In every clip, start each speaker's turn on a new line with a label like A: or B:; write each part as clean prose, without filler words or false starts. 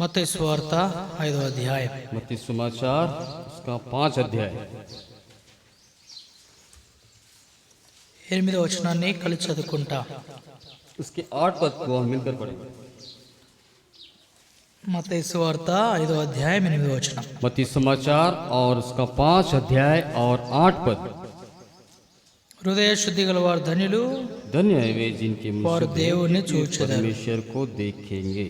A: మత్తయి సువార్త 5వ అధ్యాయం.
B: मत्ती समाचार उसका 5 अध्याय
A: 8వ వచనాన్ని కలిసి చదువుకుంటా.
B: उसके 8 पद को हम मिलकर पढ़ेंगे.
A: మత్తయి సువార్త 5వ అధ్యాయం 8వ వచనం.
B: मत्ती समाचार और उसका 5 अध्याय और 8 पद.
A: హృదయ శుద్ధి గల వారు ధన్యులు,
B: धन्य है वे जिनके मुंह
A: వారు
B: शुद्ध हैं,
A: దేవుని
B: वे
A: చూచెదరు.
B: परमेश्वर को देखेंगे.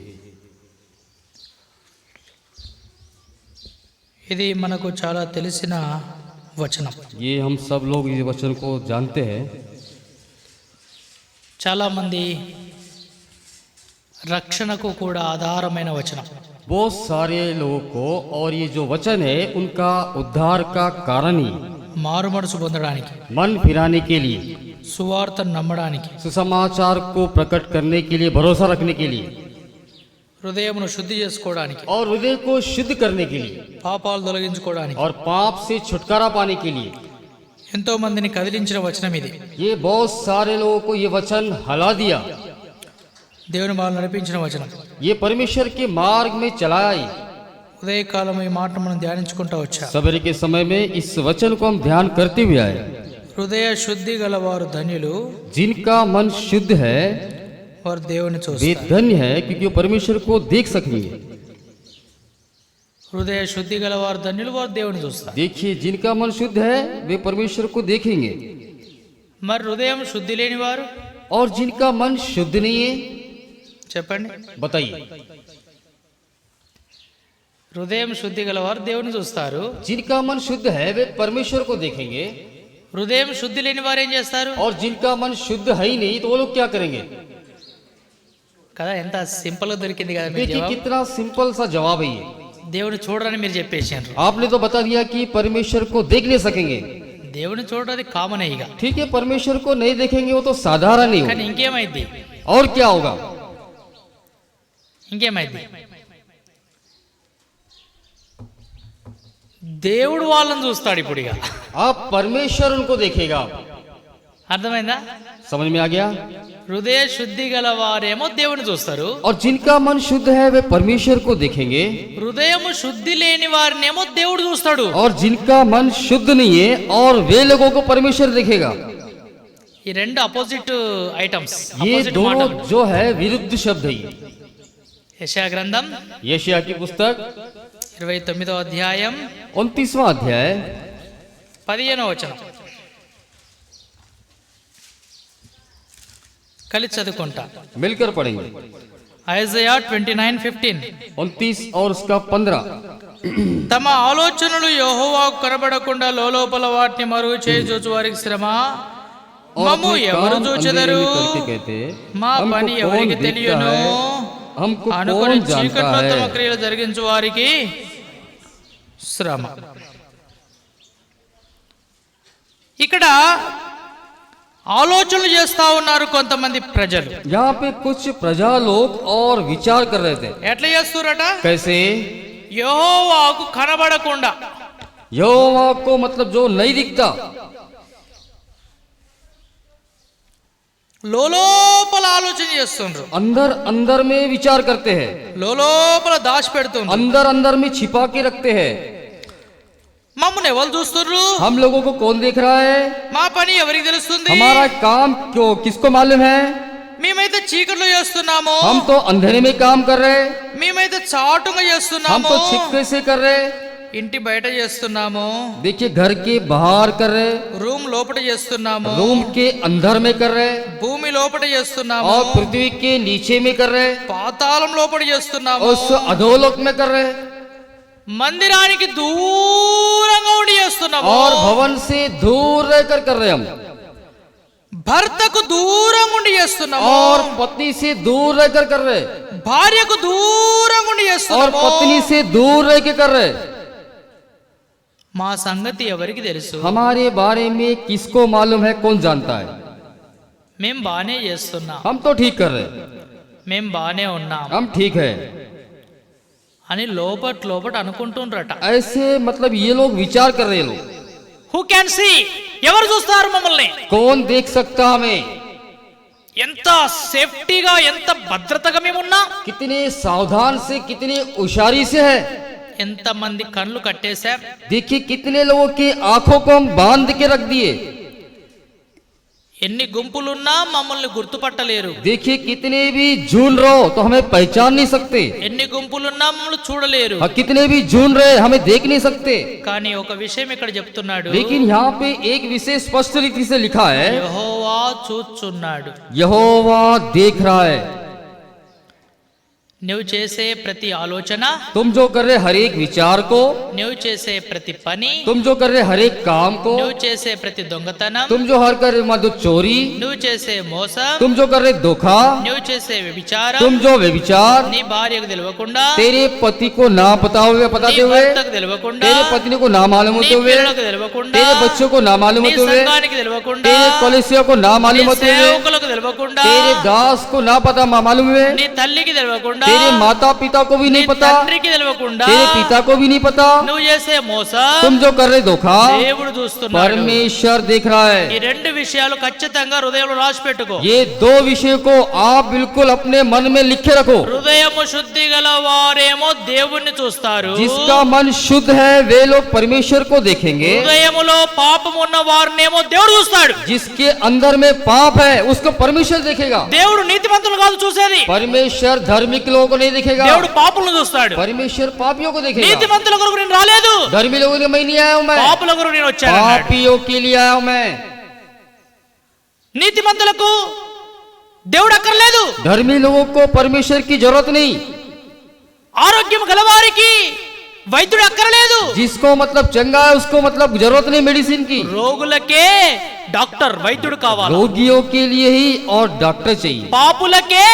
A: ఇది మనకు చాలా తెలిసిన వచనం.
B: ये हम सब लोग इस वचन को जानते हैं.
A: చాలా మంది రక్షణకు కూడా ఆధారమైన వచనం.
B: बहुत सारे लोगों को और ये जो वचन है उनका उद्धार का कारण ही
A: మారు మనసు పొందడానికి,
B: मन फिराने के लिए,
A: సువార్తను నమ్మడానికి,
B: सुसमाचार को प्रकट करने के लिए, भरोसा रखने के लिए
A: హృదయమును శుద్ధి చేసుకోవడానికి,
B: और हृदय को शुद्ध करने के लिए
A: పాపాలు తొలగించుకోవడానికి
B: और पाप से छुटकारा पाने के लिए.
A: ఎంతో మందిని కదిలించిన వచనం ఇది.
B: ये बहुत सारे लोगों को ये वचन हला दिया.
A: దేవుని వాళ్ళు నడిపించిన వచనం.
B: ये परमेश्वर के मार्ग में चलाई.
A: ఉదయకాలం ఈ మాట మనం ధ్యానించుకుంటా వచ్చా.
B: सवेरे के समय में इस वचन को हम ध्यान करते हुए आए.
A: హృదయ శుద్ధి గల వారు ధన్యులు,
B: जिनका मन शुद्ध है
A: వారు దేవుని
B: वे
A: చూస్తారు.
B: धन्य है क्योंकि वो परमेश्वर को देख सकेंगे.
A: హృదయ శుద్ధి గల వారు ధన్యులు, వారు దేవుని చూస్తారు.
B: देखिए जिनका मन शुद्ध है वे परमेश्वर को देखेंगे.
A: మరి హృదయం శుద్ధి లేని వారు
B: और जिनका मन शुद्ध नहीं है
A: చెప్పండి.
B: बताइए.
A: హృదయం శుద్ధి గల వారు దేవుని చూస్తారు.
B: जिनका मन शुद्ध है वे परमेश्वर को देखेंगे.
A: హృదయం శుద్ధి లేని వారు ఏం చేస్తారు
B: और जिनका मन शुद्ध है ही नहीं तो वो लोग क्या करेंगे.
A: కదా? ఎంత సింపుల్ గా దొరికింది కదా మీ
B: देखिए
A: జవాబు.
B: कितना सिंपल सा जवाब है ये.
A: దేవుని చూడరని మీరు చెప్పేసారు.
B: आपने तो बता दिया कि परमेश्वर को देख नहीं सकेंगे.
A: దేవుని చూడడం కామన్ ఇక.
B: ठीक है परमेश्वर को नहीं देखेंगे वो तो साधारण ही
A: కానీ
B: होगा.
A: ఇంకేమైంది?
B: और क्या होगा.
A: ఇంకేమైంది? దేవుడు వాళ్ళని చూస్తాడు ఇప్పుడు ఇక.
B: आप परमेश्वर उनको देखेगा.
A: అర్థమైందా?
B: समझ में आ गया.
A: హృదయ శుద్ధి గల వారేమో దేవుని చూస్తారు,
B: और जिनका मन शुद्ध है वे परमेश्वर को देखेंगे.
A: హృదయము శుద్ధి లేని వారినేమో దేవుడు చూస్తాడు.
B: और जिनका मन शुद्ध नहीं है और वे लोगों को परमेश्वर देखेगा.
A: ఈ రెండు అపోజిట్ ఐటమ్స్,
B: ये
A: అపోజిట్
B: दोनों
A: మాటలు.
B: जो है विरुद्ध शब्द है.
A: యెషయా గ్రంథం
B: यशायाह की पुस्तक
A: 29వ అధ్యాయం
B: 29वां अध्याय
A: 15వ వచనం కలిసి చదువుకుంటా.
B: मिलकर पढ़ेंगे.
A: ఐజయా 29:15
B: 29 और उसका 15.
A: తమ ఆలోచనలు యెహోవాకు కనబడకుండా లోలోపల వాటిని మరుగు చేయుచు వారికి శ్రమ.
B: और
A: మమ్ము
B: अपने
A: ఎవరు
B: काम
A: చూచెదరు?
B: अंधेरे में करके कहते
A: మా
B: हमको
A: పని
B: कौन
A: ఎవరికి
B: देखता
A: తెలియను?
B: है, हमको
A: అనుకుని
B: कौन जानता
A: చీకట్లో
B: है.
A: తమ క్రియలు జరిగించు వారికి శ్రమ. ఇక్కడ ఆలోచనలు చేస్తా ఉన్నారు కొంతమంది ప్రజలు.
B: यहाँ पे कुछ प्रजा लोग और विचार कर रहे थे.
A: ఎట్లా చేస్తురట?
B: कैसे.
A: యెహోవాకు కనబడకుండా,
B: यहोवा को मतलब जो नहीं दिखता,
A: లోలోపల ఆలోచన చేస్తుండ్రు,
B: अंदर अंदर में विचार करते हैं,
A: లోలోపల దాచి పెడుతుండ్రు.
B: अंदर अंदर में छिपा के रखते हैं.
A: మమ్మల్ని ఎవరు చూస్తుండ్రు?
B: हम लोगों को कौन देख रहा है.
A: మా పని ఎవరికి తెలుస్తుంది?
B: हमारा काम क्यों किसको मालूम है.
A: మేమైతే చీకట్లో చేస్తున్నాము,
B: हम तो अंधेरे में काम कर रहे,
A: మేమైతే చాటుగా
B: हम
A: చేస్తున్నాము,
B: तो छिपके से कर रहे.
A: ఇంటి బయట చేస్తున్నాము,
B: देखिए घर के बाहर कर रहे,
A: రూమ్ లోపల చేస్తున్నాము,
B: रूम के अंदर में कर रहे
A: భూమి లోపల చేస్తున్నాము,
B: और पृथ्वी के नीचे में कर रहे
A: పాతాళం లోపల చేస్తున్నాము,
B: और उस अधोलोक में कर रहे
A: మందిరానికి దూరంగా ఉండి చేస్తున్నాము,
B: और भवन से दूर रहकर कर रहे हम.
A: భర్తకు దూరంగా ఉండి చేస్తున్నాము,
B: और पत्नी से दूर रहकर कर रहे
A: భార్యకు దూరంగా ఉండి
B: और
A: చేస్తున్నాము.
B: पत्नी से दूर रह के कर रहे.
A: మా సంగతి ఎవరికి తెలుసు?
B: हमारे बारे में किसको मालूम है, कौन जानता है.
A: మేం బానే చేస్తున్నాం,
B: हम तो ठीक कर रहे,
A: మేం బానే ఉన్నాం
B: हम ठीक है.
A: అని లోపట లోపట అనుకుంటుండ్రట.
B: ऐसे मतलब ये लोग विचार कर रहे लोग.
A: Who can see? ఎవరు చూస్తారు మమ్మల్ని?
B: कौन देख सकता हमें.
A: ఎంత సేఫ్టీగా ఎంత భద్రతగా మేమున్నాం.
B: कितने सावधान से, कितनी होशियारी से है.
A: ఎంత మంది కళ్ళు కట్టేశాం.
B: देखिए कितने लोगों की आंखों को हम बांध के रख दिए.
A: ఎన్ని గుంపులున్నా మమ్మల్ని గుర్తుపట్టలేరు.
B: देखिए कितने भी झूल रहो तो हमें पहचान नहीं सकते.
A: ఎన్ని గుంపులున్నా మమ్మల్ని చూడలేరు.
B: कितने भी झूल रहे हमें देख नहीं सकते.
A: కానీ ఒక విషయం ఇక్కడ చెప్తున్నాడు.
B: लेकिन यहाँ पे एक विषय स्पष्ट रीति से लिखा है,
A: యెహోవా చూచుచున్నాడు.
B: यहोवा देख रहा है.
A: నువ్వు చేసే ప్రతి ఆలోచన,
B: तुम जो कर रहे हर एक विचार को,
A: నువ్వు చేసే ప్రతి పని,
B: तुम जो कर रहे हर एक काम को,
A: నువ్వు చేసే ప్రతి దొంగతనం,
B: तुम जो हर कर रहे मतलब चोरी,
A: నువ్వు చేసే మోసం,
B: तुम जो कर रहे धोखा,
A: నువ్వు చేసే వ్యభిచారం,
B: तुम जो व्यभिचार,
A: నీ భార్యకు తెలియకుండా,
B: तेरे पति को ना बताते
A: నీ
B: हुए,
A: భర్తకు తెలియకుండా,
B: तेरे पत्नी को ना मालूम
A: నీ
B: होते हुए,
A: పిల్లలకు తెలియకుండా,
B: तेरे बच्चों को ना मालूम
A: నీ
B: होते हुए,
A: సంఘానికి తెలియకుండా,
B: तेरे कलिसिया को ना
A: నీ
B: मालूम होते हुए,
A: సేవకులకు తెలియకుండా,
B: तेरे दास को ना पता मालूम हुए,
A: నీ తల్లికి తెలియకుండా,
B: तेरे माता पिता को भी
A: నీ
B: नहीं पता,
A: తండ్రికి తెలియకుండా,
B: तेरे पिता को भी नहीं पता,
A: నువ్వు చేసే మోసం
B: तुम जो कर रहे धोखा
A: దేవుడు చూస్తున్నాడు.
B: परमेश्वर देख रहा
A: ఈ
B: है.
A: రెండు విషయాలు ఖచ్చితంగా హృదయంలో రాసి పెట్టుకో.
B: ये दो विषयों को आप बिल्कुल अपने मन में लिखे रखो.
A: హృదయము శుద్ధి గల వారేమో దేవుణ్ణి చూస్తారు.
B: जिसका मन शुद्ध है वे लोग परमेश्वर को देखेंगे.
A: హృదయములో పాపం ఉన్న వారినేమో దేవుడు చూస్తాడు.
B: जिसके अंदर में पाप है उसको परमेश्वर देखेगा.
A: దేవుడు నీతిమంతులు కాదు చూసేది,
B: परमेश्वर धार्मिक लोगों को नहीं देखेगा,
A: దేవుడు పాపులను చూస్తాడు.
B: परमेश्वर पापियों को देखेगा.
A: నీతిమంతుల కొరకు నేను రాలేదు,
B: धर्मी लोगों के लिए मैं नहीं आया हूं, मैं
A: పాపుల కొరకు నేను వచ్చాను అన్నాడు.
B: पापियों के लिए आया हूं मैं.
A: నీతిమంతులకు దేవుడు అక్కర్లేదు,
B: धर्मी लोगों को परमेश्वर की जरूरत नहीं.
A: ఆరోగ్యం గలవారికి వైద్యుడు అక్కర్లేదు,
B: जिसको मतलब चंगा है उसको मतलब जरूरत नहीं मेडिसिन की.
A: రోగులకే డాక్టర్ వైద్యుడు కావాలి,
B: रोगियों के लिए ही और डॉक्टर चाहिए.
A: పాపులకే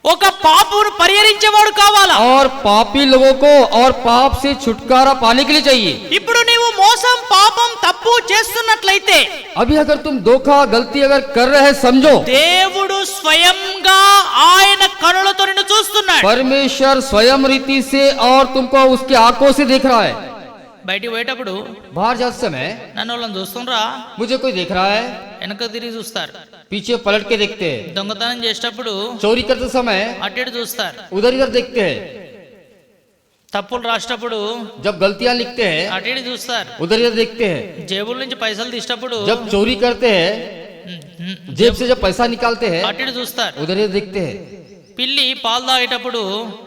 A: ఒక పాపును పరిహరించేవాడు కావాలా.
B: और पापी लोगों को और पाप से छुटकारा पाने के लिए चाहिए.
A: ఇప్పుడు నీవు మోసం పాపం తప్పు చేస్తున్నట్లయితే
B: अभी अगर तुम धोखा गलती अगर कर रहे हैं समझो,
A: దేవుడు స్వయంగా ఆయన కనులతో నిన్ను చూస్తున్నాడు.
B: परमेश्वर स्वयं रीति से और तुमको उसके आंखों से देख रहा है.
A: బయటికి పోయేటప్పుడు
B: बाहर जाते समय
A: నన్ను వాళ్ళని చూస్తుండ్రా,
B: मुझे कोई देख रहा है,
A: వెనక తిరిగి చూస్తారు.
B: पीछे पलट के देखते हैं.
A: దొంగతనం చేసేటప్పుడు
B: चोरी करते समय
A: అటు ఇటు చూస్తారు.
B: उधर इधर देखते हैं.
A: తప్పులు రాసేటప్పుడు
B: जब गलतियां लिखते हैं
A: అటు ఇటు చూస్తారు.
B: उधर इधर देखते हैं.
A: జేబుల నుంచి పైసలు తీసేటప్పుడు
B: जब चोरी करते हैं जेब से जब पैसा निकालते हैं
A: అటు ఇటు చూస్తారు.
B: उधर इधर देखते हैं.
A: పిల్లి పాలు తాగేటప్పుడు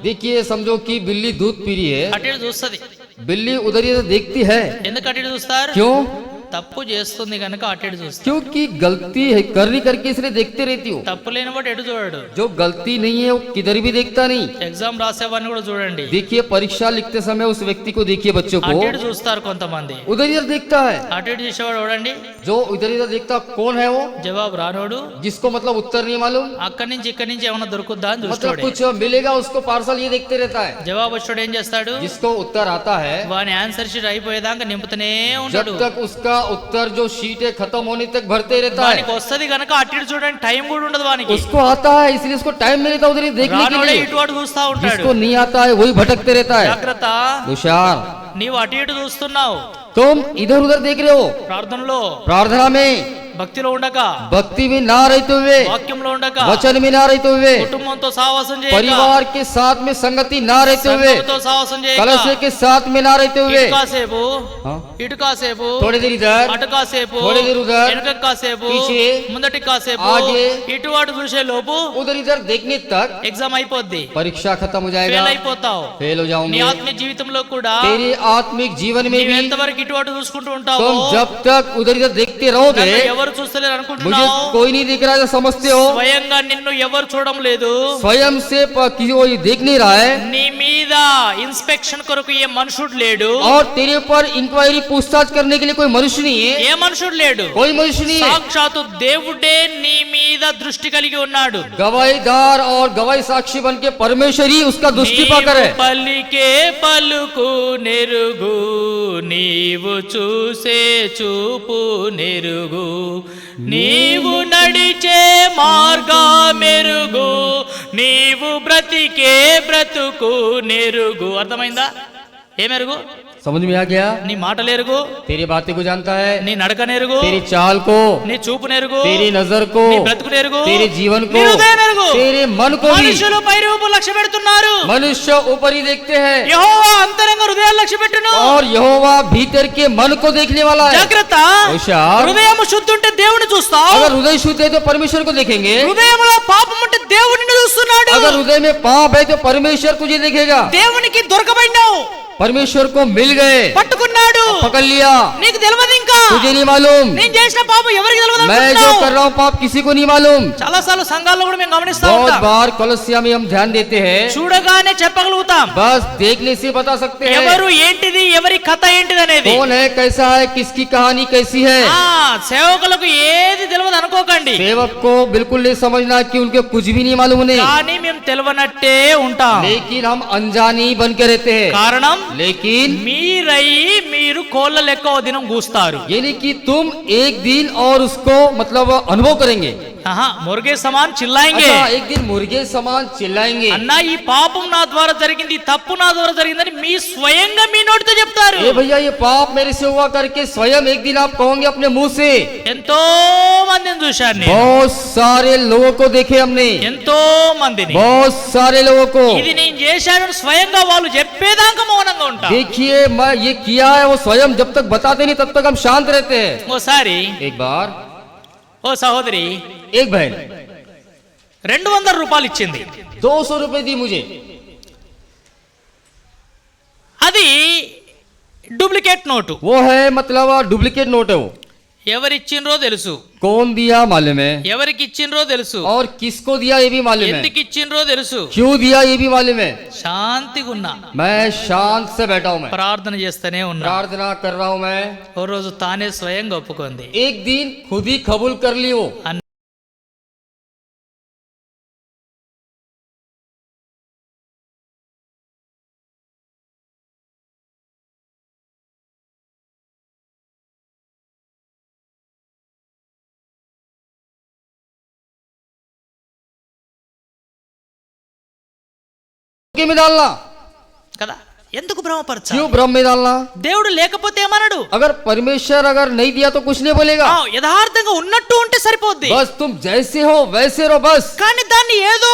B: देखिए समझो कि बिल्ली दूध पी रही है,
A: అటు ఇటు చూస్తుంది.
B: बिल्ली उधर इधर देखती है.
A: ఎందుకు అటు ఇటు చూస్తారు?
B: क्यों?
A: తప్పు చేస్తుంది కనుక అటు ఇటు చూస్తారు.
B: क्योंकि गलती है करनी करके इसलिए देखते रहती हो.
A: తప్పు లేని వాడు ఎటు చూడడు.
B: जो गलती नहीं है वो किधर भी देखता नहीं.
A: ఎగ్జామ్ రాసేవాడిని కూడా చూడండి,
B: देखिए परीक्षा लिखते समय उस व्यक्ति को देखिए, बच्चों को
A: అటు ఇటు చూస్తారు కొంతమంది.
B: उधर इधर देखता है.
A: అటు ఇటు చూసేవాడు చూడండి,
B: जो इधर इधर देखता कौन है वो?
A: జవాబు రానోడు
B: जिसको मतलब उत्तर नहीं मालूम,
A: అక్కడి నుంచి ఇక్కడి నుంచి ఏమైనా దొరుకుద్దా అని
B: मतलब
A: చూస్తాడు.
B: कुछ मिलेगा उसको पार्सल ये देखते रहता है.
A: జవాబు వచ్చాడు ఏం చేస్తాడు?
B: जिसको उत्तर आता है
A: వాని ఆన్సర్ షీట్ అయిపోయేదాకా నింపుతూనే
B: जब
A: ఉంటాడు.
B: तक उसका उत्तर जो शीट है खत्म होने तक भरते रहता है.
A: వానికి వస్తది కనుక అటు ఇటు చూడండి టైం కూడా ఉండదు వానికి.
B: उसको आता है इसलिए उसको टाइम नहीं रहता उधर ही देखने के
A: రానోడే
B: लिए.
A: ఇటు అటు చూస్తా ఉంటాడు.
B: जिसको नहीं आता है वही भटकते रहता है.
A: జాగ్రత్త,
B: होशियार,
A: నీవు అటు ఇటు చూస్తున్నావు.
B: तुम इधर उधर देख रहे हो.
A: ప్రార్థనలో
B: प्रार्थना में
A: భక్తిలో ఉండక,
B: भक्ति में ना रहते हुए,
A: వాక్యంలో ఉండక,
B: वचन में ना रहते हुए,
A: కుటుంబంతో సహవాసం చేయక,
B: परिवार के साथ में संगति ना रहते हुए,
A: సంఘంతో సహవాసం చేయక,
B: कलश के साथ में ना रहते हुए,
A: ఇటు కాసేపు
B: हाँ?
A: ఇటు కాసేపు
B: थोड़ी देर इधर,
A: అటు కాసేపు
B: थोड़ी देर उधर,
A: వెనక కాసేపు
B: पीछे,
A: ముందటి కాసేపు
B: आगे,
A: ఇటు అటు చూసే లోపు
B: उधर इधर देखने तक
A: ఎగ్జామ్ అయిపోద్ది,
B: परीक्षा खत्म हो
A: ఫెయిల్
B: जाएगा,
A: అయిపోతావు.
B: फेल हो
A: నీ
B: जाओगे.
A: ఆత్మీయ జీవితంలో కూడా
B: तेरे आत्मिक जीवन में
A: నీవు
B: भी
A: ఎంతవరకు ఇటు అటు చూసుకుంటూ ఉంటావు,
B: तुम जब तक उधर इधर देखते रहोगे,
A: ఎవరు చూస్తలేరు
B: मुझे
A: అనుకుంటున్నావు,
B: कोई नहीं दिख रहा है समझते हो,
A: స్వయంగా నిన్ను ఎవరు చూడడం లేదు.
B: स्वयं से किसी को देख नहीं रहा है,
A: నీ మీద ఇన్స్పెక్షన్ కొరకు ఏ మనుషుడు లేడు,
B: और तेरे पर इंक्वायरी पूछताछ करने के लिए कोई मनुष्य नहीं है,
A: ఏ మనుషుడు లేడు.
B: कोई मनुष्य नहीं है.
A: సాక్షాత్తు దేవుడే నీ మీద దృష్టి కలిగి ఉన్నాడు.
B: गवाहीदार और गवाही साक्षी बन के परमेश्वर ही उसका दृष्टि पाकर है.
A: నీవు పలికే పలుకు నెరుగు, నీవు చూసే చూపు నెరుగు, నీవు నడిచే మార్గా మెరుగు, నీవు బ్రతికే బ్రతుకు నెరుగు. అర్థమైందా? ఏ మెరుగు?
B: समझ में आ गया?
A: నీ మాటలేరుగు,
B: तेरी बातें को जानता है,
A: నీ నడకనేరుగు,
B: तेरी चाल को,
A: నీ చూపునేరుగు,
B: तेरी नजर को,
A: నీ బ్రతుకునేరుగు,
B: तेरे जीवन
A: నీ
B: को,
A: హృదయనేరుగు.
B: तेरे मन को भी।
A: మనుషులు పైరూపు లక్ష్య పెడుతున్నారు,
B: मनुष्य ऊपर ही देखते हैं
A: యెహోవా అంతరంగ హృదయాలు లక్ష్య పెట్టును.
B: और यहोवा भीतर के मन को देखने वाला है।
A: జాగ్రత్త,
B: होशियार।
A: హృదయం శుద్ధి ఉంటే దేవుని చూస్తావు,
B: अगर हृदय शुद्ध है तो परमेश्वर को देखेंगे,
A: హృదయంలో పాపం ఉంటే దేవుడిని చూస్తున్నాడు.
B: अगर हृदय में पाप है तो परमेश्वर तुझे देखेगा।
A: దేవునికి దొరకబడినావు,
B: परमेश्वर को मिल गए,
A: పట్టుకున్నాడు,
B: पकड़ लिया,
A: నీకు తెలియదు ఇంకా
B: तुझे नहीं मालूम
A: నేను చేసిన పాపం ఎవరికి తెలియదు
B: मैं जो
A: అనుకుంటున్నావు.
B: कर रहा हूँ पाप किसी को नहीं मालूम।
A: చాలా సార్లు సంఘాల్లో కూడా మేము గమనిస్తా
B: बहुत
A: ఉంటాం,
B: बार कलसिया में हम ध्यान देते हैं,
A: చూడగానే చెప్పగలుగుతాం
B: बस देखने से बता सकते हैं
A: ఎవరు ఏంటిది, ఎవరి కథ ఏంటిది అనేది.
B: कौन है, कैसा है, किसकी कहानी कैसी है।
A: ఆ సేవకులకు ఏది తెలియదు అనుకోకండి,
B: सेवक को बिल्कुल नहीं समझना कि उनके कुछ भी नहीं मालूम उन्हें,
A: కానీ మేము తెలియనట్టే ఉంటాం.
B: लेकिन हम अनजानी बन के रहते हैं।
A: కారణం
B: लेकिन
A: మీరయ్యి మీరు కోళ్ళ లెక్క ఓ దినం కూస్తారు.
B: यानी कि तुम एक दिन और उसको मतलब अनुभव करेंगे।
A: మురుగే సమాన్ చిల్లాయింగే.
B: अच्छा, एक दिन मुर्गे समान चिल्लाएंगे,
A: అన్నా ఈ పాపం నా ద్వారా జరిగింది, ఈ తప్పు నా ద్వారా జరిగిందని మీ స్వయంగా మీ నోటితో చెప్తారు.
B: ए भैया ये पाप मेरे से हुआ करके स्वयं एक दिन आप कहोगे अपने मुंह से।
A: ఎంతో మందిని చూశాను నేను,
B: बहुत सारे लोगों को देखे हमने,
A: ఎంతో మందిని.
B: बहुत सारे लोगों को
A: ఇది నేను చేశానని స్వయంగా వాళ్ళు చెప్పేదాకా మౌనంగా ఉంటా.
B: देखिए मैं ये किया है, वो स्वयं जब तक बताते नहीं तब तक हम शांत रहते हैं।
A: ఓసారి
B: एक बार
A: ఓ సహోదరి
B: एक बहन
A: 200 రూపాయలు ఇచ్చింది.
B: 200 रुपए दी मुझे,
A: అది డూప్లికేట్ నోటు.
B: वो है मतलब डुप्लीकेट नोट है वो।
A: ఎవరిచ్చిండ్రో తెలుసు,
B: कौन दिया मालूम है,
A: ఎవరికి ఇచ్చిండ్రో తెలుసు,
B: और किसको दिया ये भी मालूम है,
A: ఎందుకు ఇచ్చిండ్రో తెలుసు.
B: क्यों दिया ये भी मालूम है।
A: శాంతిగా ఉన్నా,
B: मैं शांत से बैठा हूँ, मैं
A: ప్రార్థన చేస్తూనే ఉన్నా.
B: प्रार्थना कर रहा हूँ मैं।
A: ఓ రోజు తానే స్వయంగా ఒప్పుకుంది.
B: एक दिन खुद ही कबूल कर ली वो, में डालना
A: కదా, ఎందుకు భ్రమపరచాలి?
B: क्यों भ्रम में डालना।
A: దేవుడు లేకపోతే ఏమన్నాడు?
B: अगर परमेश्वर अगर नहीं दिया तो कुछ नहीं बोलेगा,
A: యథార్థంగా ఉన్నట్టు ఉంటే సరిపోద్ది.
B: बस तुम जैसे हो वैसे रहो बस।
A: కానీ దాన్ని ఏదో